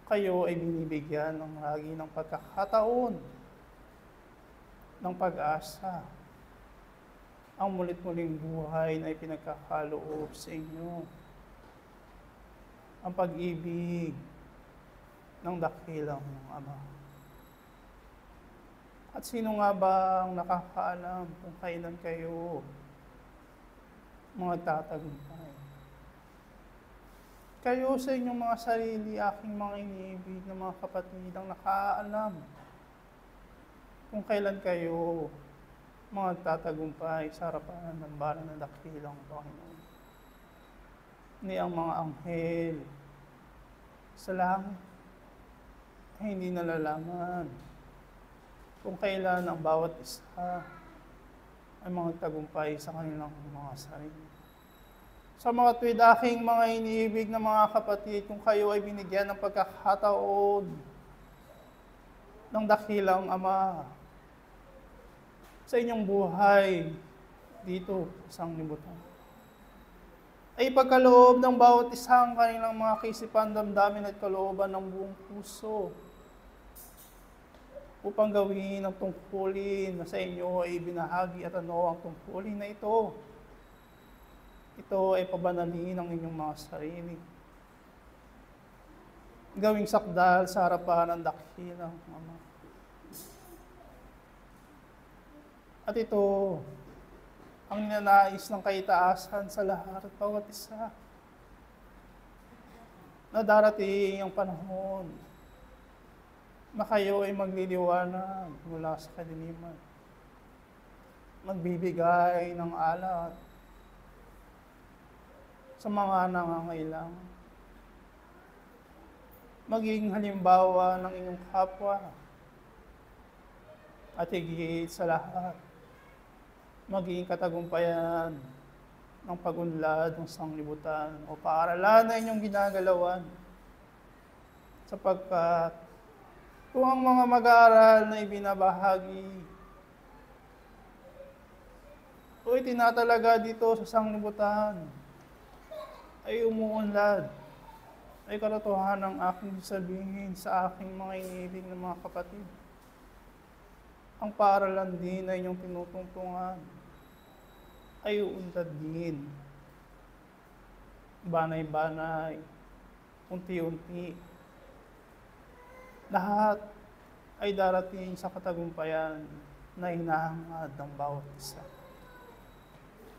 kayo ay binibigyan ng lagi ng pagkakataon, ng pag-asa, ang mulit-muling buhay na ipinagkakaloob sa inyo, ang pag-ibig ng dakilang Ama. At sino nga ba ang nakakaalam kung kailan kayo magtatagumpay? Kayo sa inyong mga sarili, aking mga iniibig na mga kapatid, ang nakaalam kung kailan kayo magtatagumpay sa harapan ng balan ng dakilang Panginoon. Ni ang mga anghel sa langit ay hindi nalalaman kung kailan ang bawat isa ay magtagumpay sa kanilang mga sarili. Sa mga tuwid, aking mga iniibig na mga kapatid, kung kayo ay binigyan ng pagkakataon ng dakilang Ama sa inyong buhay dito sa sanglibutan, ay pagkaloob ng bawat isang kanilang mga kaisipan, damdamin at kalooban ng buong puso upang gawin ang tungkulin na sa inyo ay binahagi. At ano ang tungkulin na ito? Ito ay pabanalin ang inyong mga sarili, gawing sakdal sa harapan ng dakilang Ama. At ito ang ninanais ng kaitaasan sa lahat at bawat isa, na darating ang panahon na kayo ay magliliwanag mula sa kadiliman, magbibigay ng alat sa mga nangangailangan, maging halimbawa ng inyong kapwa, at higit sa lahat, maging katagumpayan ng pag-unlad ng sanglibutan o paaralan na inyong ginagalawan, sapagkat kung ang mga mag-aaral na ibinabahagi o itinatalaga dito sa sanglibutan ay umuunlad, ay katotohanan ng aking sabihin sa aking mga iniibig na mga kapatid, ang paaralan din na inyong tinutungtungan ay uunlad din, banay-banay, unti-unti. Lahat ay darating sa katagumpayan na hinahangad ng bawat isa.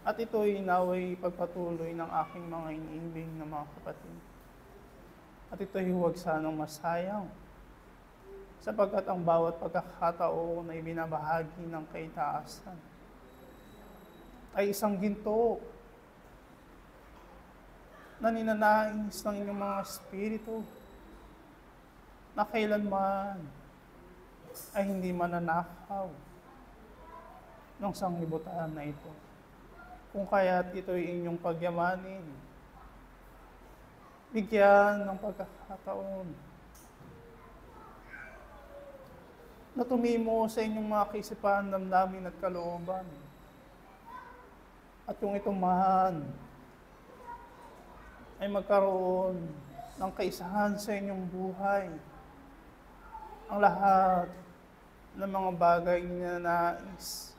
At ito'y naway pagpatuloy ng aking mga iniibig na mga kapatid. At ito'y huwag sanang masayang, sapagkat ang bawat pagkakataon na ibinabahagi ng kaitaasan ay isang ginto na ninanais ng inyong mga espiritu na kailanman ay hindi mananakaw ng sanglibutan na ito. Kung kaya't ito'y inyong pagyamanin, bigyan ng pagkakataon na tumimo sa inyong mga kaisipan, damdamin at kalooban. At kung ito man ay magkaroon ng kaisahan sa inyong buhay, ang lahat ng mga bagay na nais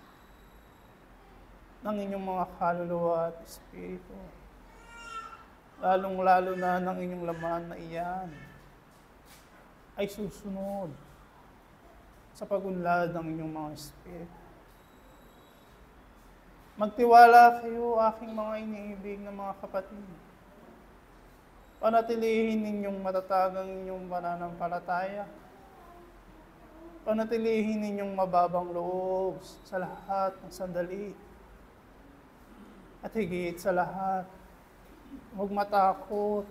ng inyong mga kaluluwa at espiritu, lalong-lalo na ng inyong laman na iyan, ay susunod sa pagunlad ng inyong mga espiritu. Magtiwala kayo, aking mga iniibig na mga kapatid. Panatilihin ninyong matatag ang inyong pananampalataya. Panatilihin ninyong mababang loob sa lahat ng sandali. At higit sa lahat, huwag matakot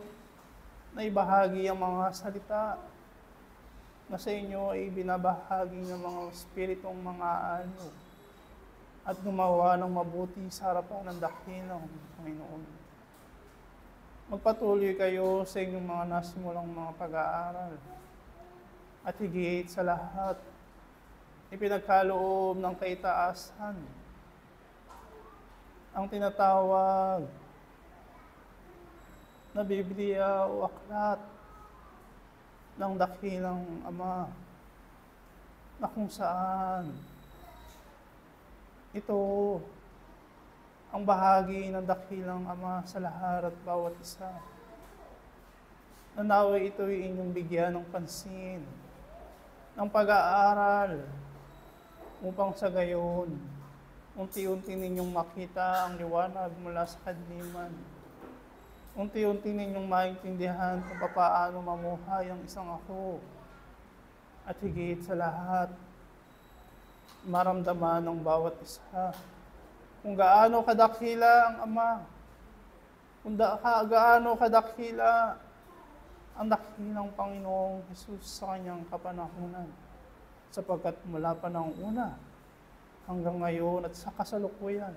na ibahagi ang mga salita na sa inyo ay binabahagi ng mga espiritong mga ano at gumawa ng mabuti sa harapan ng dakilang Panginoon. Magpatuloy kayo sa inyong mga nasimulang mga pag-aaral. At higit sa lahat, ipinagkaloob ng kaitaasan ang tinatawag na Biblia o aklat ng dakilang Ama na kung saan ito ang bahagi ng dakilang Ama sa lahat at bawat isa. Nanaway ito ay inyong bigyan ng pansin, ng pag-aaral, upang sa gayon, unti-unti ninyong makita ang liwanag mula sa kadiliman. Unti-unti ninyong maintindihan kung paano mamuhay ang isang ako. At higit sa lahat, maramdaman ng bawat isa kung gaano kadakila ang Ama, kung gaano kadakila ang dakilang Panginoong Jesus sa kanyang kapanahunan. Sapagkat mula pa ng una hanggang ngayon at sa kasalukuyan,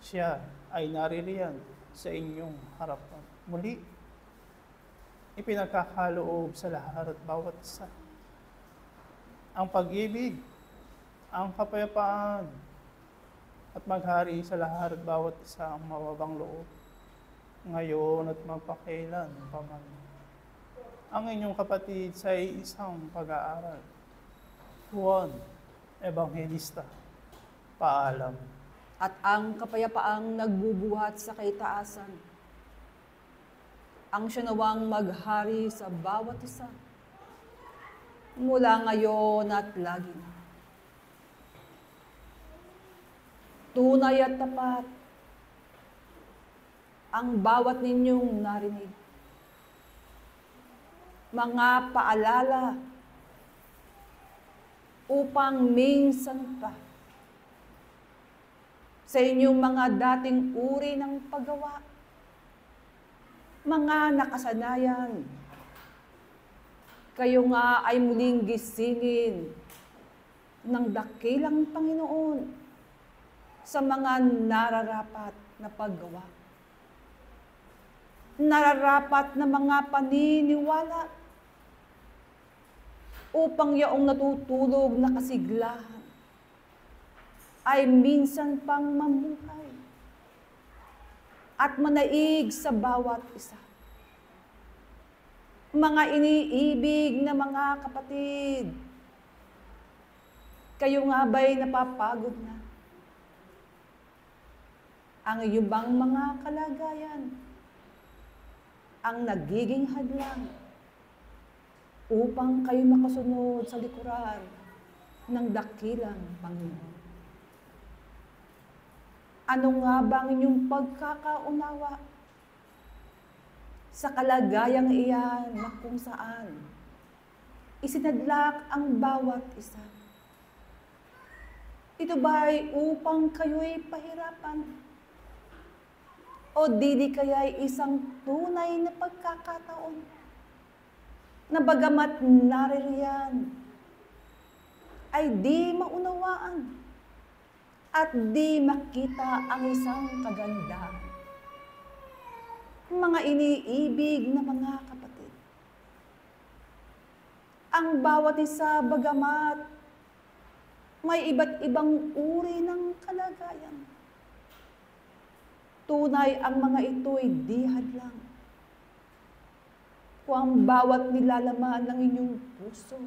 siya ay naririyan sa inyong harapan. Muli, ipinagkakaloob sa lahat at bawat isa ang pag-ibig, ang kapayapaan, at maghari sa lahat at bawat isa ang mababang loob, ngayon at magpakailan paman. Ang inyong kapatid sa isang pag-aaral, Juan Evangelista. Paalam. At ang kapayapaang nagbubuhat sa kaitaasan, ang siya nawang maghari sa bawat isa, mula ngayon at lagi na. Tunay at tapat ang bawat ninyong narinig. Mga paalala upang minsan pa sa inyong mga dating uri ng paggawa, mga nakasanayan, kayo nga ay muling gisingin ng dakilang Panginoon sa mga nararapat na paggawa. Nararapat na mga paniniwala upang yaong natutulog na kasiglahan ay minsan pang mamuhay at manaig sa bawat isa. Mga iniibig na mga kapatid, kayo nga ba'y napapagod na? Ang iyong bang mga kalagayan ang nagiging hadlang upang kayo makasunod sa likuran ng dakilang Panginoon. Ano nga ba ang inyong pagkakaunawa sa kalagayang iyan na kung saan isinadlak ang bawat isa? Ito ba'y upang kayo'y pahirapan? O di kaya'y isang tunay na pagkakataon na bagamat naririyan ay di maunawaan at di makita ang isang kagandahan. Mga iniibig na mga kapatid, ang bawat isa bagamat may iba't ibang uri ng kalagayan, tunay ang mga ito'y di hadlang. Kung ang bawat nilalaman ng inyong puso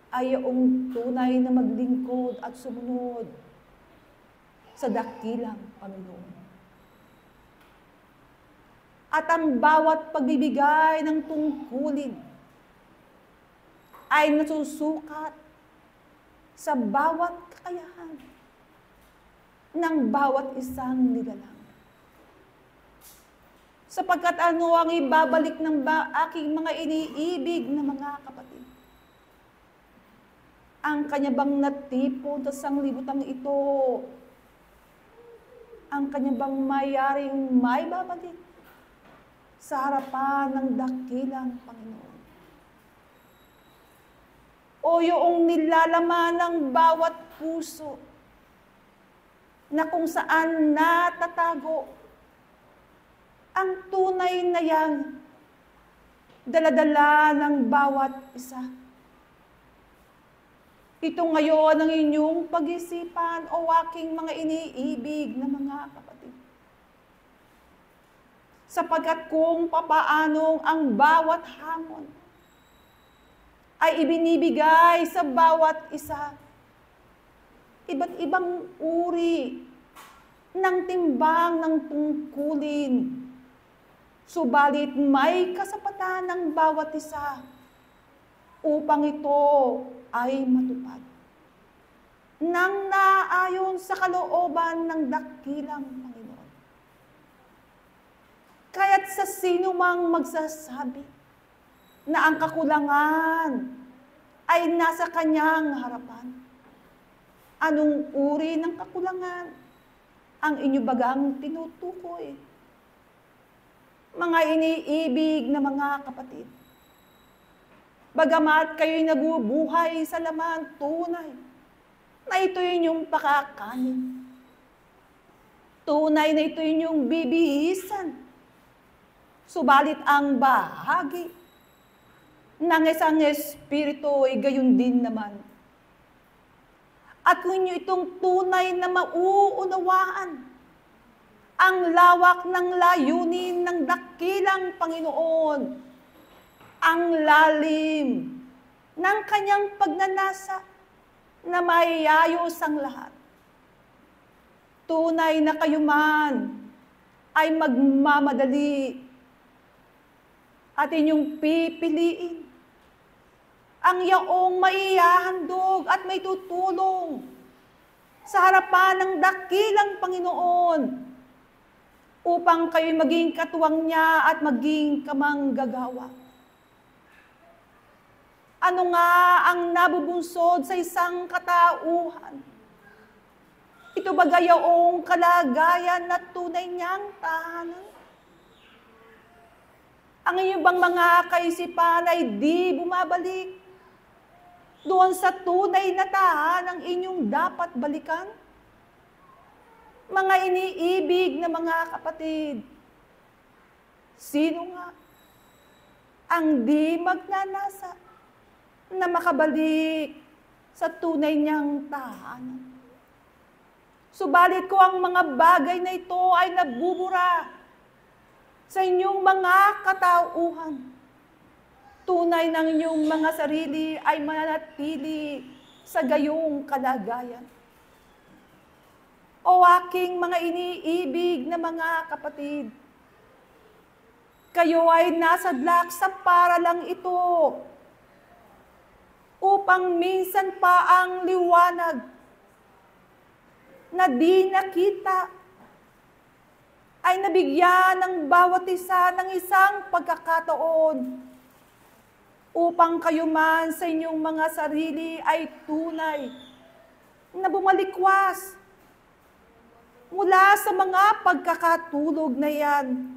ay iyong tunay na maglingkod at sumunod sa dakilang Panginoon. At ang bawat pagbibigay ng tungkulin ay nasusukat sa bawat kakayahan ng bawat isang nilalang. Sapagkat ano ang ibabalik ng aking mga iniibig na mga kapatid? Ang kanya bang natipon sa sanglibutang ito? Ang kanya bang mayaring may babalik sa harapan ng dakilang Panginoon? O yung nilalaman ng bawat puso na kung saan natatago ang tunay na yan, daladala ng bawat isa. Ito ngayon ang inyong pag-isipan o aking mga iniibig na mga kapatid. Sapagkat kung papaanong ang bawat hamon ay ibinibigay sa bawat isa, iba't ibang uri ng timbang ng tungkulin. Subalit may kasapatan ng bawat isa upang ito ay matupad nang naayon sa kalooban ng dakilang Panginoon. Kaya't sa sino mang magsasabi na ang kakulangan ay nasa kanyang harapan, anong uri ng kakulangan ang inyo bagang tinutukoy? Mga iniibig na mga kapatid, bagamat kayo'y nabubuhay sa laman tunay na ito'y inyong pakakanin, tunay na ito'y inyong bibihisan, subalit ang bahagi ng isang espiritu ay gayon din naman. At kung inyo itong tunay na mauunawaan ang lawak ng layunin ng dakilang Panginoon, ang lalim ng kanyang pagnanasa na maiayos ang lahat. Tunay na kayo man ay magmamadali at inyong pipiliin ang yaong maihahandog at may tutulong sa harapan ng dakilang Panginoon upang kayo'y maging katuwang niya at maging kamanggagawa. Ano nga ang nabubunsod sa isang katauhan? Ito ba gayong kalagayan na tunay niyang tahanan? Ang inyong bang mga kaisipan ay di bumabalik doon sa tunay na tahanang inyong dapat balikan? Mga iniibig na mga kapatid, sino nga ang di magnanasa na makabalik sa tunay niyang tahanan? Subalit ko ang mga bagay na ito ay nabubura sa inyong mga katauhan. Tunay ng inyong mga sarili ay mananatili sa gayong kalagayan. O aking mga iniibig na mga kapatid, kayo ay nasadlak sa paralang ito upang minsan pa ang liwanag na di nakita ay nabigyan ng bawat isa ng isang pagkakataon upang kayo man sa inyong mga sarili ay tunay na bumalikwas mula sa mga pagkakatulog na yan.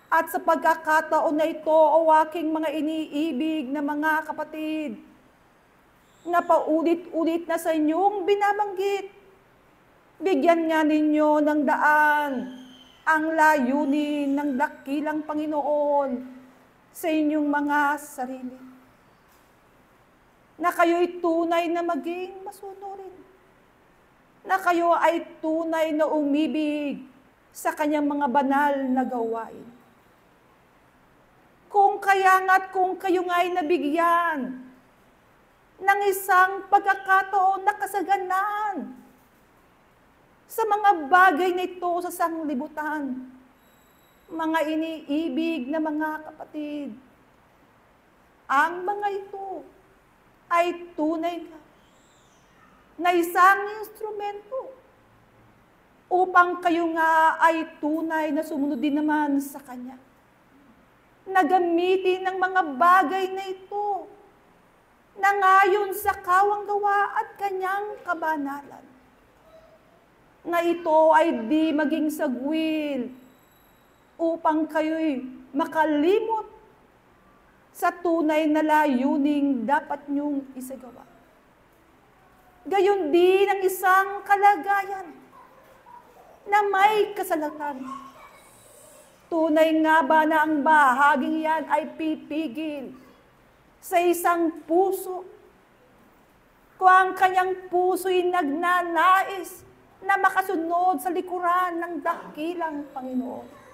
At sa pagkakataon na ito, o aking mga iniibig na mga kapatid, na paulit-ulit na sa inyong binabanggit, bigyan nga ninyo ng daan ang layunin ng dakilang Panginoon sa inyong mga sarili. Na kayo'y tunay na maging masunurin. Na kayo ay tunay na umibig sa kanyang mga banal na gawain. Kung kaya nga't kung kayo nga'y nabigyan ng isang pagkakataon na kasaganaan sa mga bagay na ito sa sanglibutan, mga iniibig na mga kapatid, ang mga ito ay tunay na isang instrumento upang kayo nga ay tunay na sumunod din naman sa Kanya. Na gamitin ng mga bagay na ito na ngayon sa kawang gawa at kanyang kabanalan, na ito ay di maging sagwil upang kayo'y makalimot sa tunay na layuning dapat niyong isagawa. Gayon din ang isang kalagayan na may kasalatan. Tunay nga ba na ang bahaging yan ay pipigil sa isang puso kung ang kanyang puso'y nagnanais na makasunod sa likuran ng dakilang Panginoon?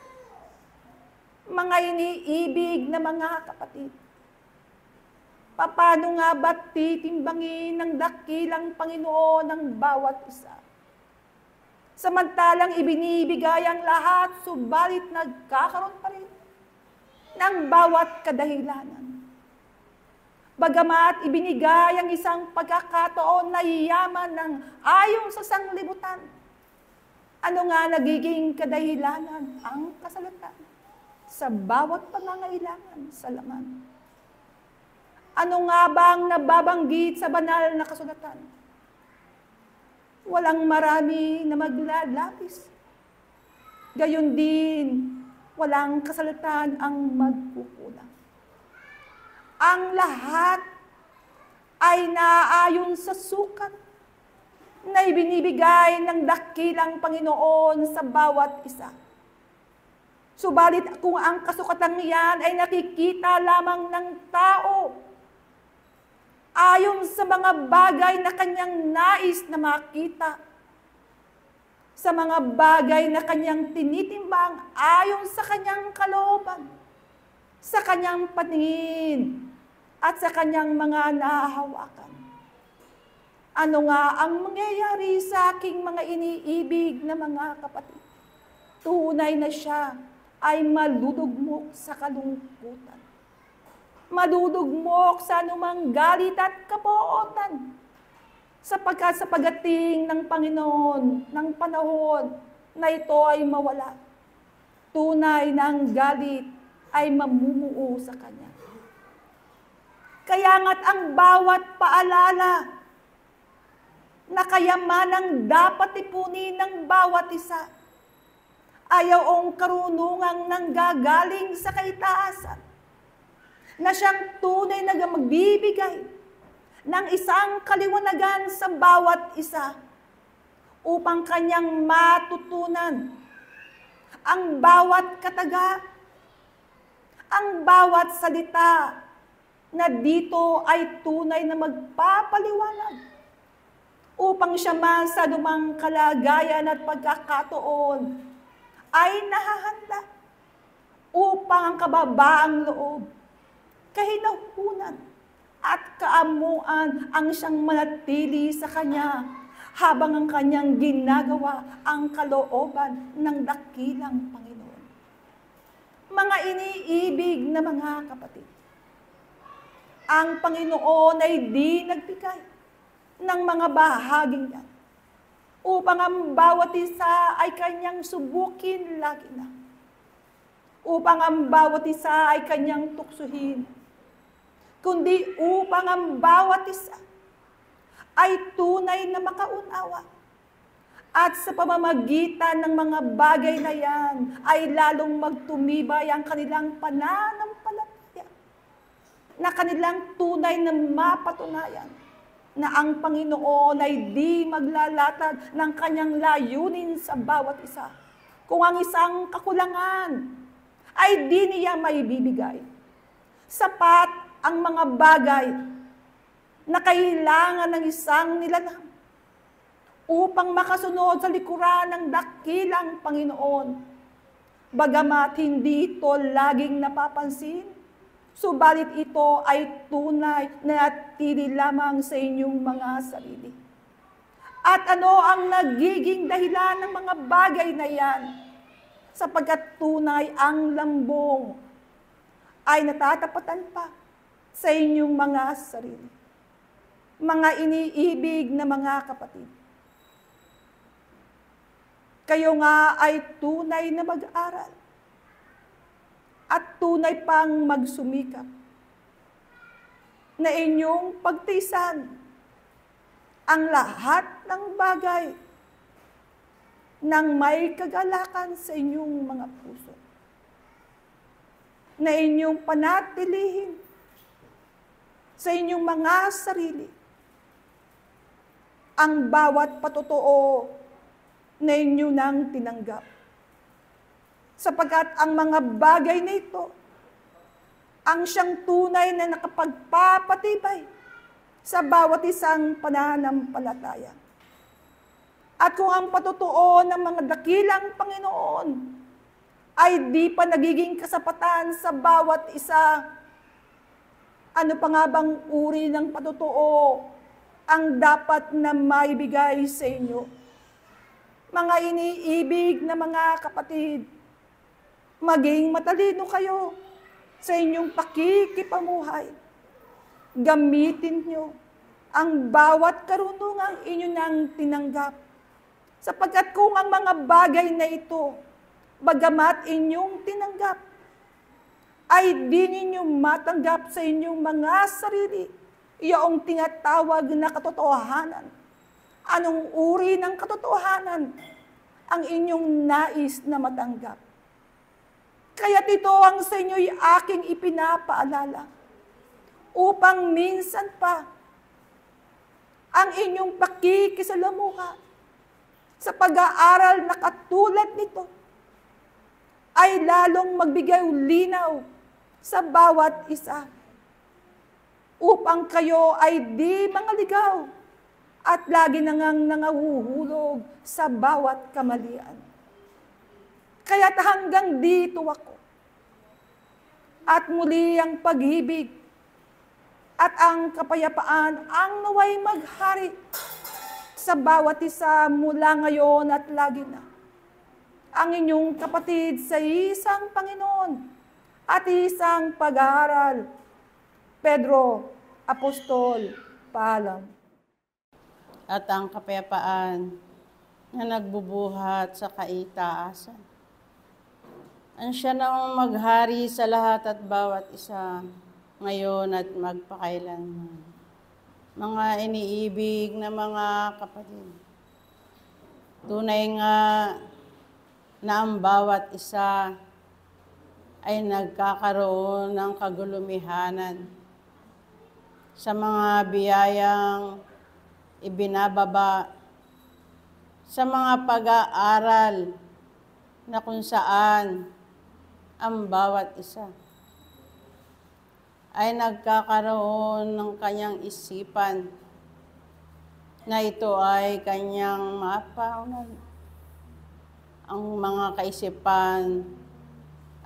Mga iniibig na mga kapatid, paano nga ba titimbangin ng dakilang Panginoon ng bawat isa? Samantalang ibinibigay ang lahat, subalit nagkakaroon pa rin ng bawat kadahilanan. Bagamat ibinigay ang isang pagkakataon na yaman ng ayon sa sanglibutan, ano nga nagiging kadahilanan? Ang kasalatan sa bawat pangangailangan sa laman. Ano nga bang nababanggit sa banal na kasulatan? Walang marami na maglalabis. Gayon din, walang kasalatan ang magkukulang. Ang lahat ay naaayon sa sukat na ibinibigay ng dakilang Panginoon sa bawat isa. Subalit kung ang kasukatan niyan ay nakikita lamang ng tao, ayon sa mga bagay na kanyang nais na makita, sa mga bagay na kanyang tinitimbang ayon sa kanyang kalooban, sa kanyang paningin, at sa kanyang mga nahahawakan. Ano nga ang mangyayari sa aking mga iniibig na mga kapatid? Tunay na siya ay maludugmok sa kalungkutan. Madudugmok sa anumang galit at kabuotan, sapagkat sa pagdating ng Panginoon ng panahon na ito ay mawala, tunay na ang galit ay mamumuo sa Kanya. Kaya nga't ang bawat paalala na kayamanang dapat ipunin ng bawat isa ayaw ang karunungang nanggagaling sa kaitaasan, na siyang tunay na magbibigay ng isang kaliwanagan sa bawat isa upang kanyang matutunan ang bawat kataga, ang bawat salita na dito ay tunay na magpapaliwanag upang siya man sa anumang kalagayan at pagkakataon ay nahahanda upang ang kababaang loob, kahinahunan at kaamuan ang siyang manatili sa Kanya habang ang Kanyang ginagawa ang kalooban ng dakilang Panginoon. Mga iniibig na mga kapatid, ang Panginoon ay di nagbigay ng mga bahaging yan upang ang bawat isa ay Kanyang subukin lagi na, upang ang bawat isa ay Kanyang tuksuhin, kundi upang ang bawat isa ay tunay na makaunawa at sa pamamagitan ng mga bagay na yan ay lalong magtumibay ang kanilang pananampalataya, na kanilang tunay na mapatunayan na ang Panginoon ay di maglalatag ng Kanyang layunin sa bawat isa. Kung ang isang kakulangan ay di niya maibibigay, sapat ang mga bagay na kailangan ng isang nilalang upang makasunod sa likuran ng dakilang Panginoon. Bagamat hindi ito laging napapansin, subalit ito ay tunay na natili lamang sa inyong mga sarili. At ano ang nagiging dahilan ng mga bagay na yan? Sapagkat tunay ang lambong ay natatapatan pa sa inyong mga sarili. Mga iniibig na mga kapatid, kayo nga ay tunay na mag-aral at tunay pang magsumikap na inyong pagtiisan ang lahat ng bagay nang may kagalakan sa inyong mga puso. Na inyong panatilihin sa inyong mga sarili ang bawat patotoo na inyo nang tinanggap. Sapagkat ang mga bagay na ito ang siyang tunay na nakapagpapatibay sa bawat isang pananampalataya. At kung ang patotoo ng mga dakilang Panginoon ay di pa nagiging kasapatan sa bawat isa, ano pa nga bang uri ng patotoo ang dapat na maibigay sa inyo? Mga iniibig na mga kapatid, maging matalino kayo sa inyong pakikipamuhay. Gamitin nyo ang bawat karunungang inyo nang tinanggap. Sapagkat kung ang mga bagay na ito, bagamat inyong tinanggap, ay di ninyo matanggap sa inyong mga sarili, iyong tinatawag na katotohanan. Anong uri ng katotohanan ang inyong nais na matanggap? Kaya't ito ang sa inyo'y aking ipinapaalala upang minsan pa ang inyong pakikisalamuha sa pag-aaral na katulad nito ay lalong magbigay linaw sa bawat isa upang kayo ay di mangaligaw at lagi nangahuhulog sa bawat kamalian. Kaya't hanggang dito ako. At muli ang pag-ibig at ang kapayapaan ang naway maghari sa bawat isa mula ngayon at lagi na. Ang inyong kapatid sa isang Panginoon at isang pag-aaral, Pedro, Apostol, paalam. At ang kapayapaan na nagbubuhat sa kaitaasan. Ang siya na maghari sa lahat at bawat isa, ngayon at magpakailanman. Mga iniibig na mga kapatid, tunay nga na ang bawat isa ay nagkakaroon ng kagulumihanan sa mga biyayang ibinababa, sa mga pag-aaral na kung saan ang bawat isa ay nagkakaroon ng kanyang isipan na ito ay kanyang mapaunan. Ang mga kaisipan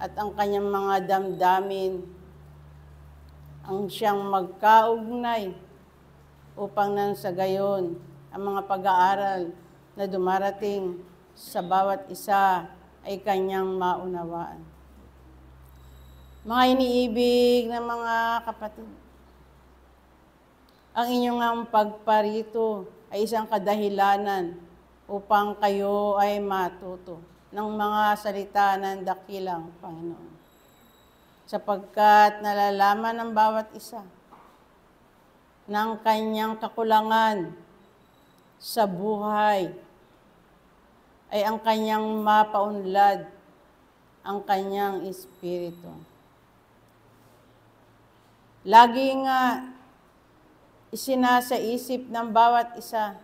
at ang kanyang mga damdamin ang siyang magkaugnay upang nang sa gayon ang mga pag-aaral na dumarating sa bawat isa ay kanyang maunawaan. Mga iniibig na mga kapatid, ang inyong pagparito ay isang kadahilanan upang kayo ay matuto ng mga salita ng dakilang Panginoon. Sapagkat nalalaman ng bawat isa ng kanyang kakulangan sa buhay ay ang kanyang mapaunlad, ang kanyang espiritu. Lagi nga isinasaisip ng bawat isa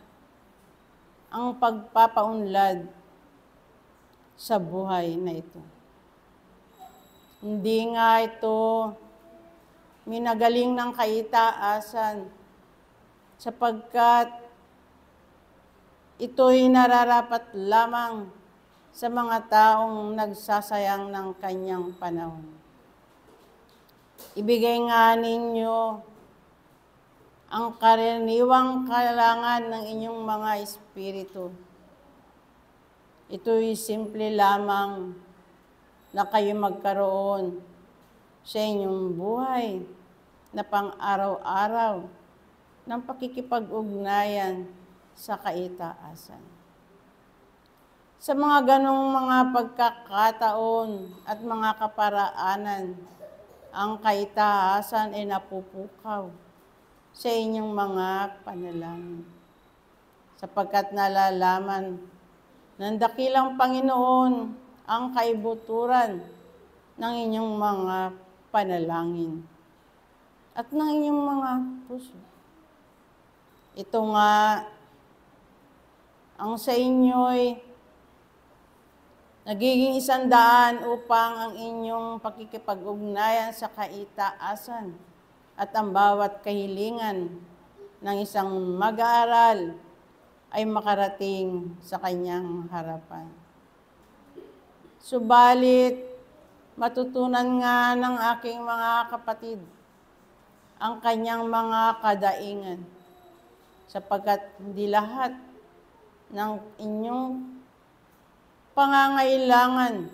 ang pagpapaunlad sa buhay na ito. Hindi nga ito minagaling ng kaitaasan sapagkat ito'y nararapat lamang sa mga taong nagsasayang ng kanyang panahon. Ibigay nga ninyo ang karaniwang kailangan ng inyong mga espiritu. Ito'y simple lamang na kayo magkaroon sa inyong buhay na pang-araw-araw ng pakikipag-ugnayan sa kaitaasan. Sa mga ganong mga pagkakataon at mga kaparaanan, ang kaitaasan ay napupukaw sa inyong mga panalangin. Sapagkat nalalaman ng dakilang Panginoon ang kaibuturan ng inyong mga panalangin at ng inyong mga puso. Ito nga ang sa inyo'y nagiging isandaan upang ang inyong pakikipag-ugnayan sa kaitaasan at ang bawat kahilingan ng isang mag-aaral ay makarating sa kanyang harapan. Subalit, matutunan nga ng aking mga kapatid ang kanyang mga kadaingan, sapagkat hindi lahat ng inyong pangangailangan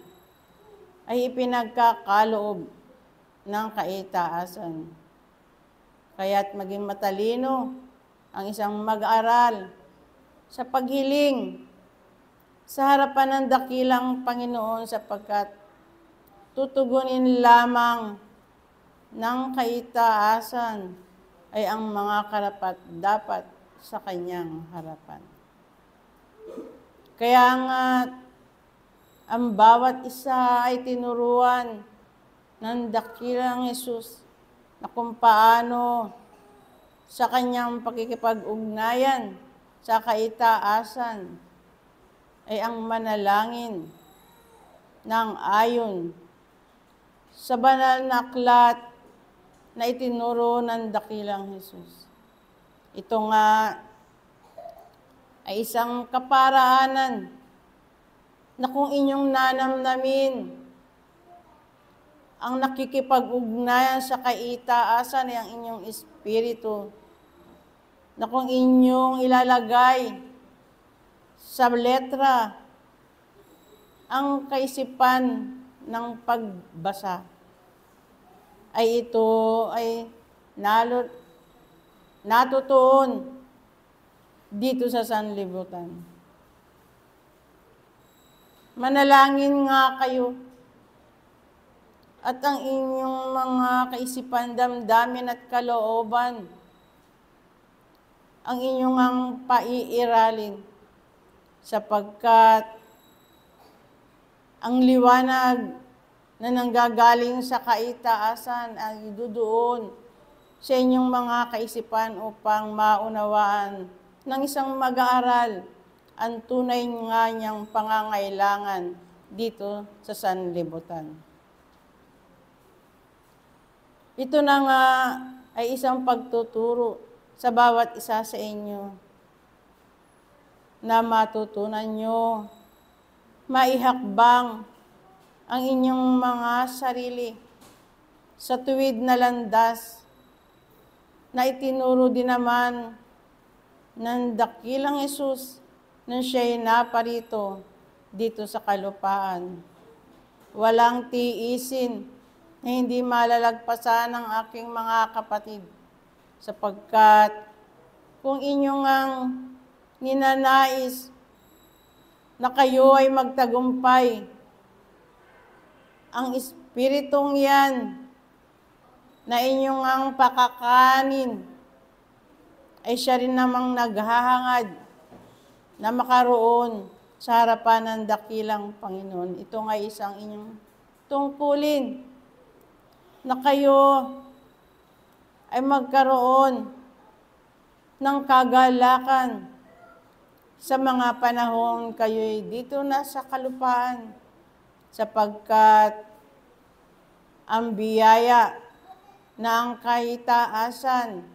ay ipinagkakaloob ng kaitaasan. Kaya't maging matalino ang isang mag-aaral sa paghiling sa harapan ng dakilang Panginoon, sapagkat tutugunin lamang ng kaitaasan ay ang mga karapat-dapat sa kanyang harapan. Kaya nga, ang bawat isa ay tinuruan ng dakilang Hesus na kung paano sa kanyang pakikipag-ugnayan sa kaitaasan ay ang manalangin ng ayon sa banal na aklat na itinuro ng dakilang Hesus. Ito nga ay isang kaparaanan na kung inyong nanamnamin ang nakikipag-ugnayan sa kaitaasan ay ang inyong espiritu, na kung inyong ilalagay sa letra ang kaisipan ng pagbasa, ay ito ay natutuon dito sa sanlibutan. Manalangin nga kayo at ang inyong mga kaisipan, damdamin at kalooban ang inyong ang paiiralin, sapagkat ang liwanag na nanggagaling sa kaitaasan ay dudoon sa inyong mga kaisipan upang maunawaan ng isang mag-aaral ang tunay nga niyang pangangailangan dito sa sanlibutan. Ito na nga ay isang pagtuturo sa bawat isa sa inyo na matutunan nyo, maihakbang ang inyong mga sarili sa tuwid na landas na itinuro din naman ng dakilang Hesus nang siya'y naparito dito sa kalupaan. Walang tiisin na hindi malalagpasan ng aking mga kapatid, sapagkat kung inyong ang ninanais na kayo ay magtagumpay, ang espiritong yan na inyong ang pakakanin ay siya rin namang naghahangad na makaroon sa harapan ng dakilang Panginoon. Ito nga isang inyong tungkulin na kayo ay magkaroon ng kagalakan sa mga panahon kayo'y dito na sa kalupaan, sapagkat ang biyaya na ang kaitaasan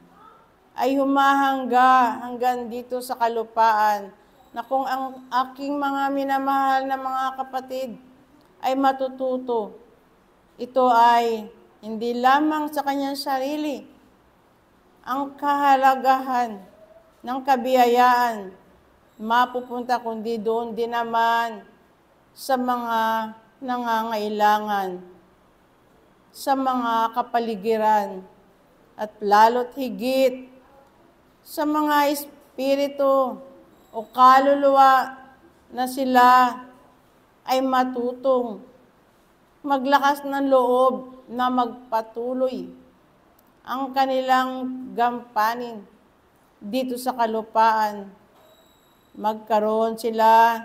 ay humahangga hanggang dito sa kalupaan, na kung ang aking mga minamahal na mga kapatid ay matututo, ito ay hindi lamang sa kanyang sarili ang kahalagahan ng kabiyayaan mapupunta, kundi doon din naman sa mga nangangailangan, sa mga kapaligiran, at lalo't higit sa mga espiritu o kaluluwa na sila ay matutong maglakas ng loob na magpatuloy ang kanilang gampanin dito sa kalupaan. Magkaroon sila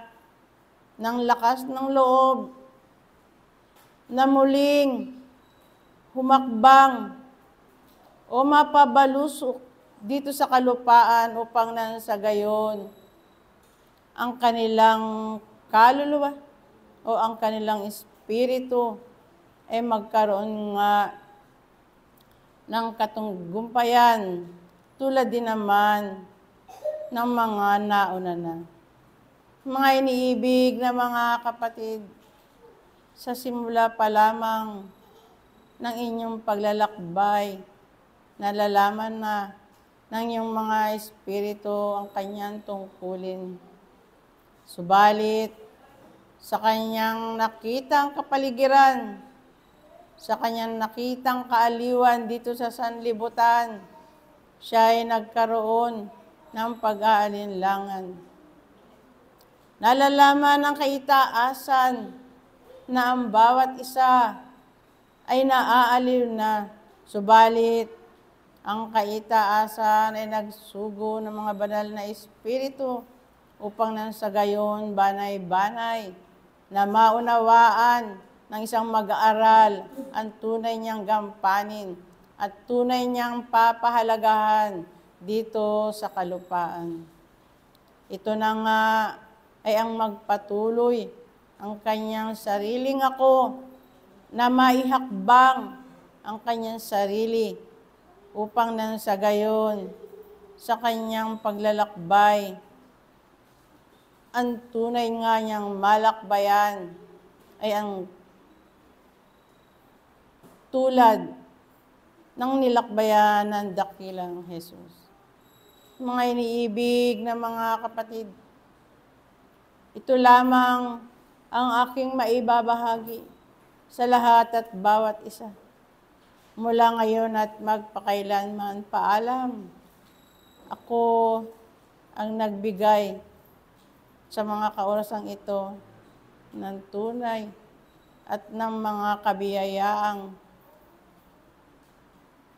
ng lakas ng loob na muling humakbang o mapabalusok dito sa kalupaan upang nang sa gayon ang kanilang kaluluwa o ang kanilang espiritu ay magkaroon nga ng katunggumpayan tulad din naman ng mga nauna na. Mga iniibig na mga kapatid, sa simula pa lamang ng inyong paglalakbay, nalalaman na ng iyong mga espiritu ang kanyang tungkulin. Subalit, sa kanyang nakitang kapaligiran, sa kanyang nakitang kaaliwan dito sa sanlibutan, siya ay nagkaroon ng pag-aalinlangan. Nalalaman ng kaitaasan na ang bawat isa ay naaaliw na, subalit ang kaitaasan ay nagsugo ng mga banal na espiritu upang nang sa gayon banay-banay na maunawaan ng isang mag-aaral ang tunay niyang gampanin at tunay niyang papahalagahan dito sa kalupaan. Ito na nga ay ang magpatuloy ang kanyang sariling ako na maihakbang ang kanyang sarili upang nang sa gayon sa kanyang paglalakbay ang tunay nga niyang malakbayan ay ang tulad ng nilakbayan ng dakilang Jesus. Mga iniibig na mga kapatid, ito lamang ang aking maibabahagi sa lahat at bawat isa. Mula ngayon at magpakailanman, paalam. Ako ang nagbigay sa mga kaorasang ito ng tunay at ng mga kabiyayaang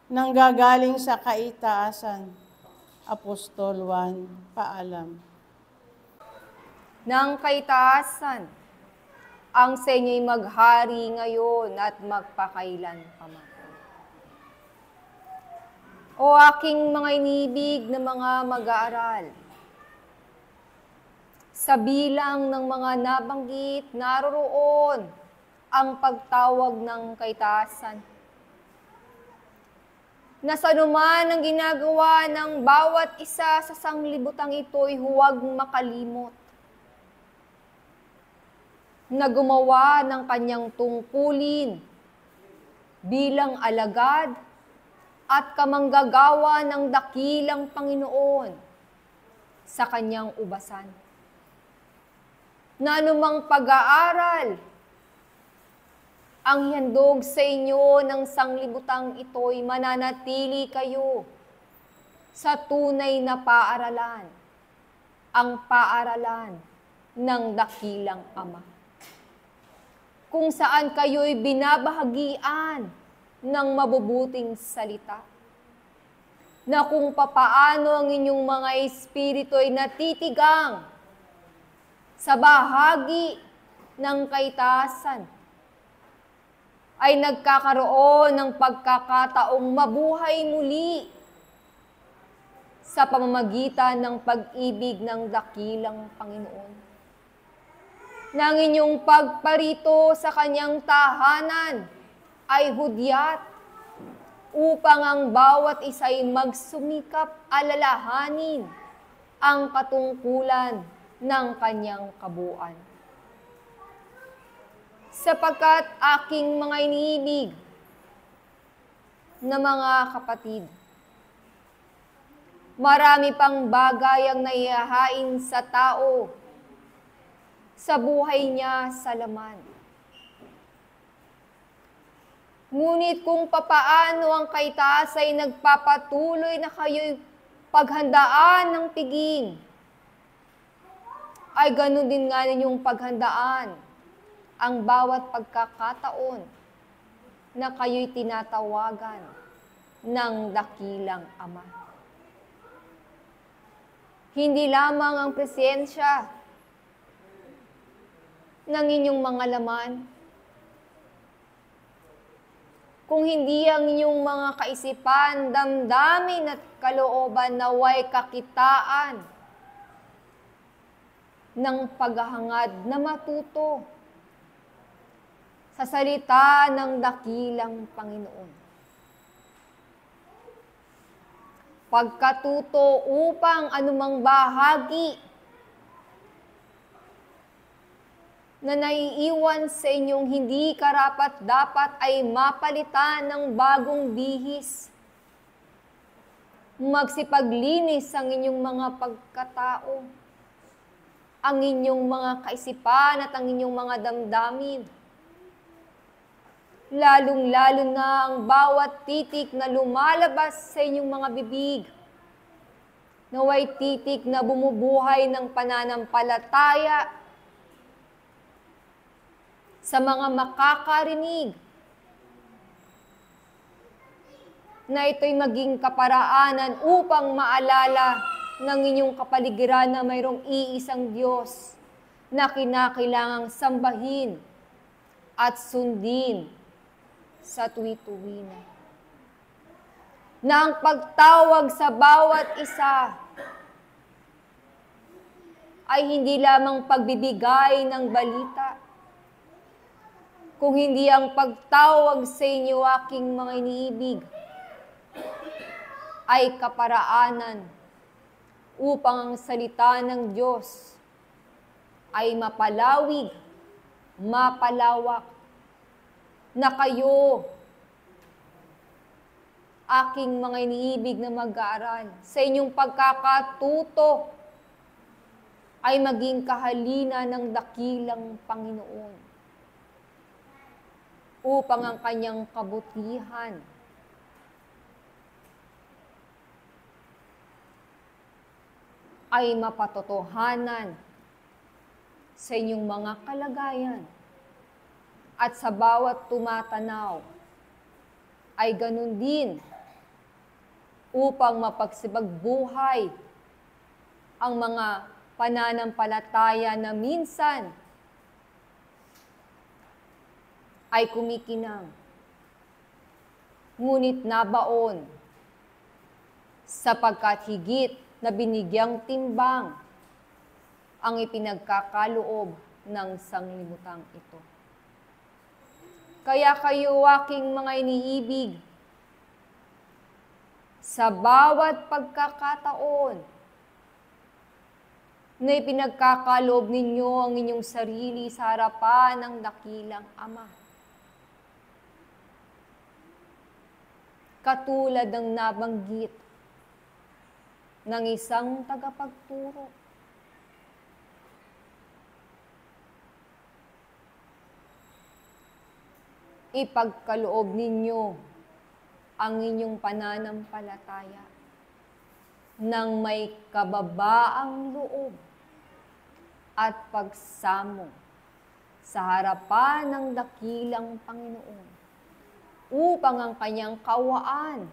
nanggagaling sa kaitaasan. Apostol Juan, paalam. Ng kaitaasan, ang sa inyo'y maghari ngayon at magpakailan pa man. O aking mga inibig na mga mag-aaral, sa bilang ng mga nabanggit, naroroon ang pagtawag ng kaitaasan. Na sa anuman ang ginagawa ng bawat isa sa sanglibutang ito'y huwag makalimot na gumawa ng kanyang tungkulin bilang alagad at kamanggagawa ng dakilang Panginoon sa kanyang ubasan. Na anumang pag-aaral ang handog sa inyo ng sanglibutang ito'y mananatili kayo sa tunay na paaralan, ang paaralan ng dakilang Ama. Kung saan kayo'y binabahagian ng mabubuting salita, na kung papaano ang inyong mga espiritu ay natitigang sa bahagi ng kaitaasan, ay nagkakaroon ng pagkakataong mabuhay muli sa pamamagitan ng pag-ibig ng dakilang Panginoon. Nang inyong pagparito sa kanyang tahanan ay hudyat upang ang bawat isa'y magsumikap alalahanin ang katungkulan ng kanyang kabuuan. Sapagkat aking mga iniibig na mga kapatid, marami pang bagay ang naihahain sa tao sa buhay niya sa laman. Ngunit kung papaano ang kaitaas ay nagpapatuloy na kayo'y paghandaan ng piging, ay ganun din nga ninyong paghandaan ang bawat pagkakataon na kayo'y tinatawagan ng dakilang Ama. Hindi lamang ang presensya ng inyong mga laman, kung hindi ang inyong mga kaisipan, damdamin at kalooban naway kakitaan ng paghahangad na matuto sa salita ng dakilang Panginoon. Pagkatuto upang anumang bahagi na naiiwan sa inyong hindi karapat-dapat ay mapalitan ng bagong bihis. Magsipaglinis ang inyong mga pagkatao, ang inyong mga kaisipan at ang inyong mga damdamin. Lalong-lalo na ang bawat titik na lumalabas sa inyong mga bibig. Naway titik na bumubuhay ng pananampalataya sa mga makakarinig, na ito'y maging kaparaanan upang maalala ng inyong kapaligiran na mayroong iisang Diyos na kinakailangang sambahin at sundin sa tuwi-tuwina. Na ang pagtawag sa bawat isa ay hindi lamang pagbibigay ng balita, kung hindi ang pagtawag sa inyo, aking mga iniibig, ay kaparaanan upang ang salita ng Diyos ay mapalawig, mapalawak, na kayo, aking mga iniibig na mag-aaral, sa inyong pagkakatuto ay maging kahalina ng dakilang Panginoon, upang ang kanyang kabutihan ay mapatotohanan sa inyong mga kalagayan at sa bawat tumatanaw ay ganun din upang mapagsibagbuhay ang mga pananampalataya na minsan ay kumikinang, ngunit nabaon sapagkat higit na binigyang timbang ang ipinagkakaloob ng sanglibutang ito. Kaya kayo, aking mga iniibig, sa bawat pagkakataon na ipinagkakaloob ninyo ang inyong sarili sa harapan ng dakilang Ama, katulad ng nabanggit ng isang tagapagturo, ipagkaloob ninyo ang inyong pananampalataya ng may kababaang loob at pagsamo sa harapan ng dakilang Panginoon, upang ang kanyang kawaan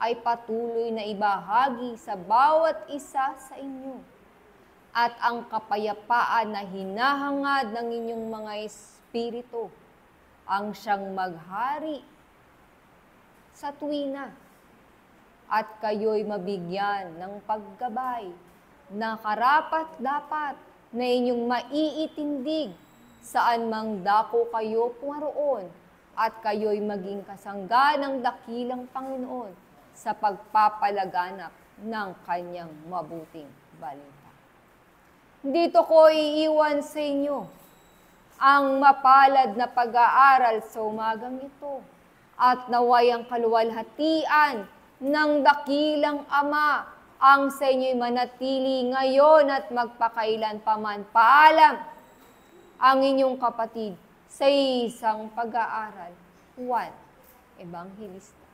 ay patuloy na ibahagi sa bawat isa sa inyo, at ang kapayapaan na hinahangad ng inyong mga espiritu ang siyang maghari sa tuwina, at kayo'y mabigyan ng paggabay na karapat-dapat na inyong maiitindig saan mang dako kayo pumaroon, at kayo'y maging kasangga ng dakilang Panginoon sa pagpapalaganap ng kanyang mabuting balita. Dito ko iiwan sa inyo ang mapalad na pag-aaral sa umagang ito, at naway ang kaluwalhatian ng dakilang Ama ang sa inyo'y manatili ngayon at magpakailan paman. Paalam ang inyong kapatid sa isang pag-aaral, Juan Evangelista.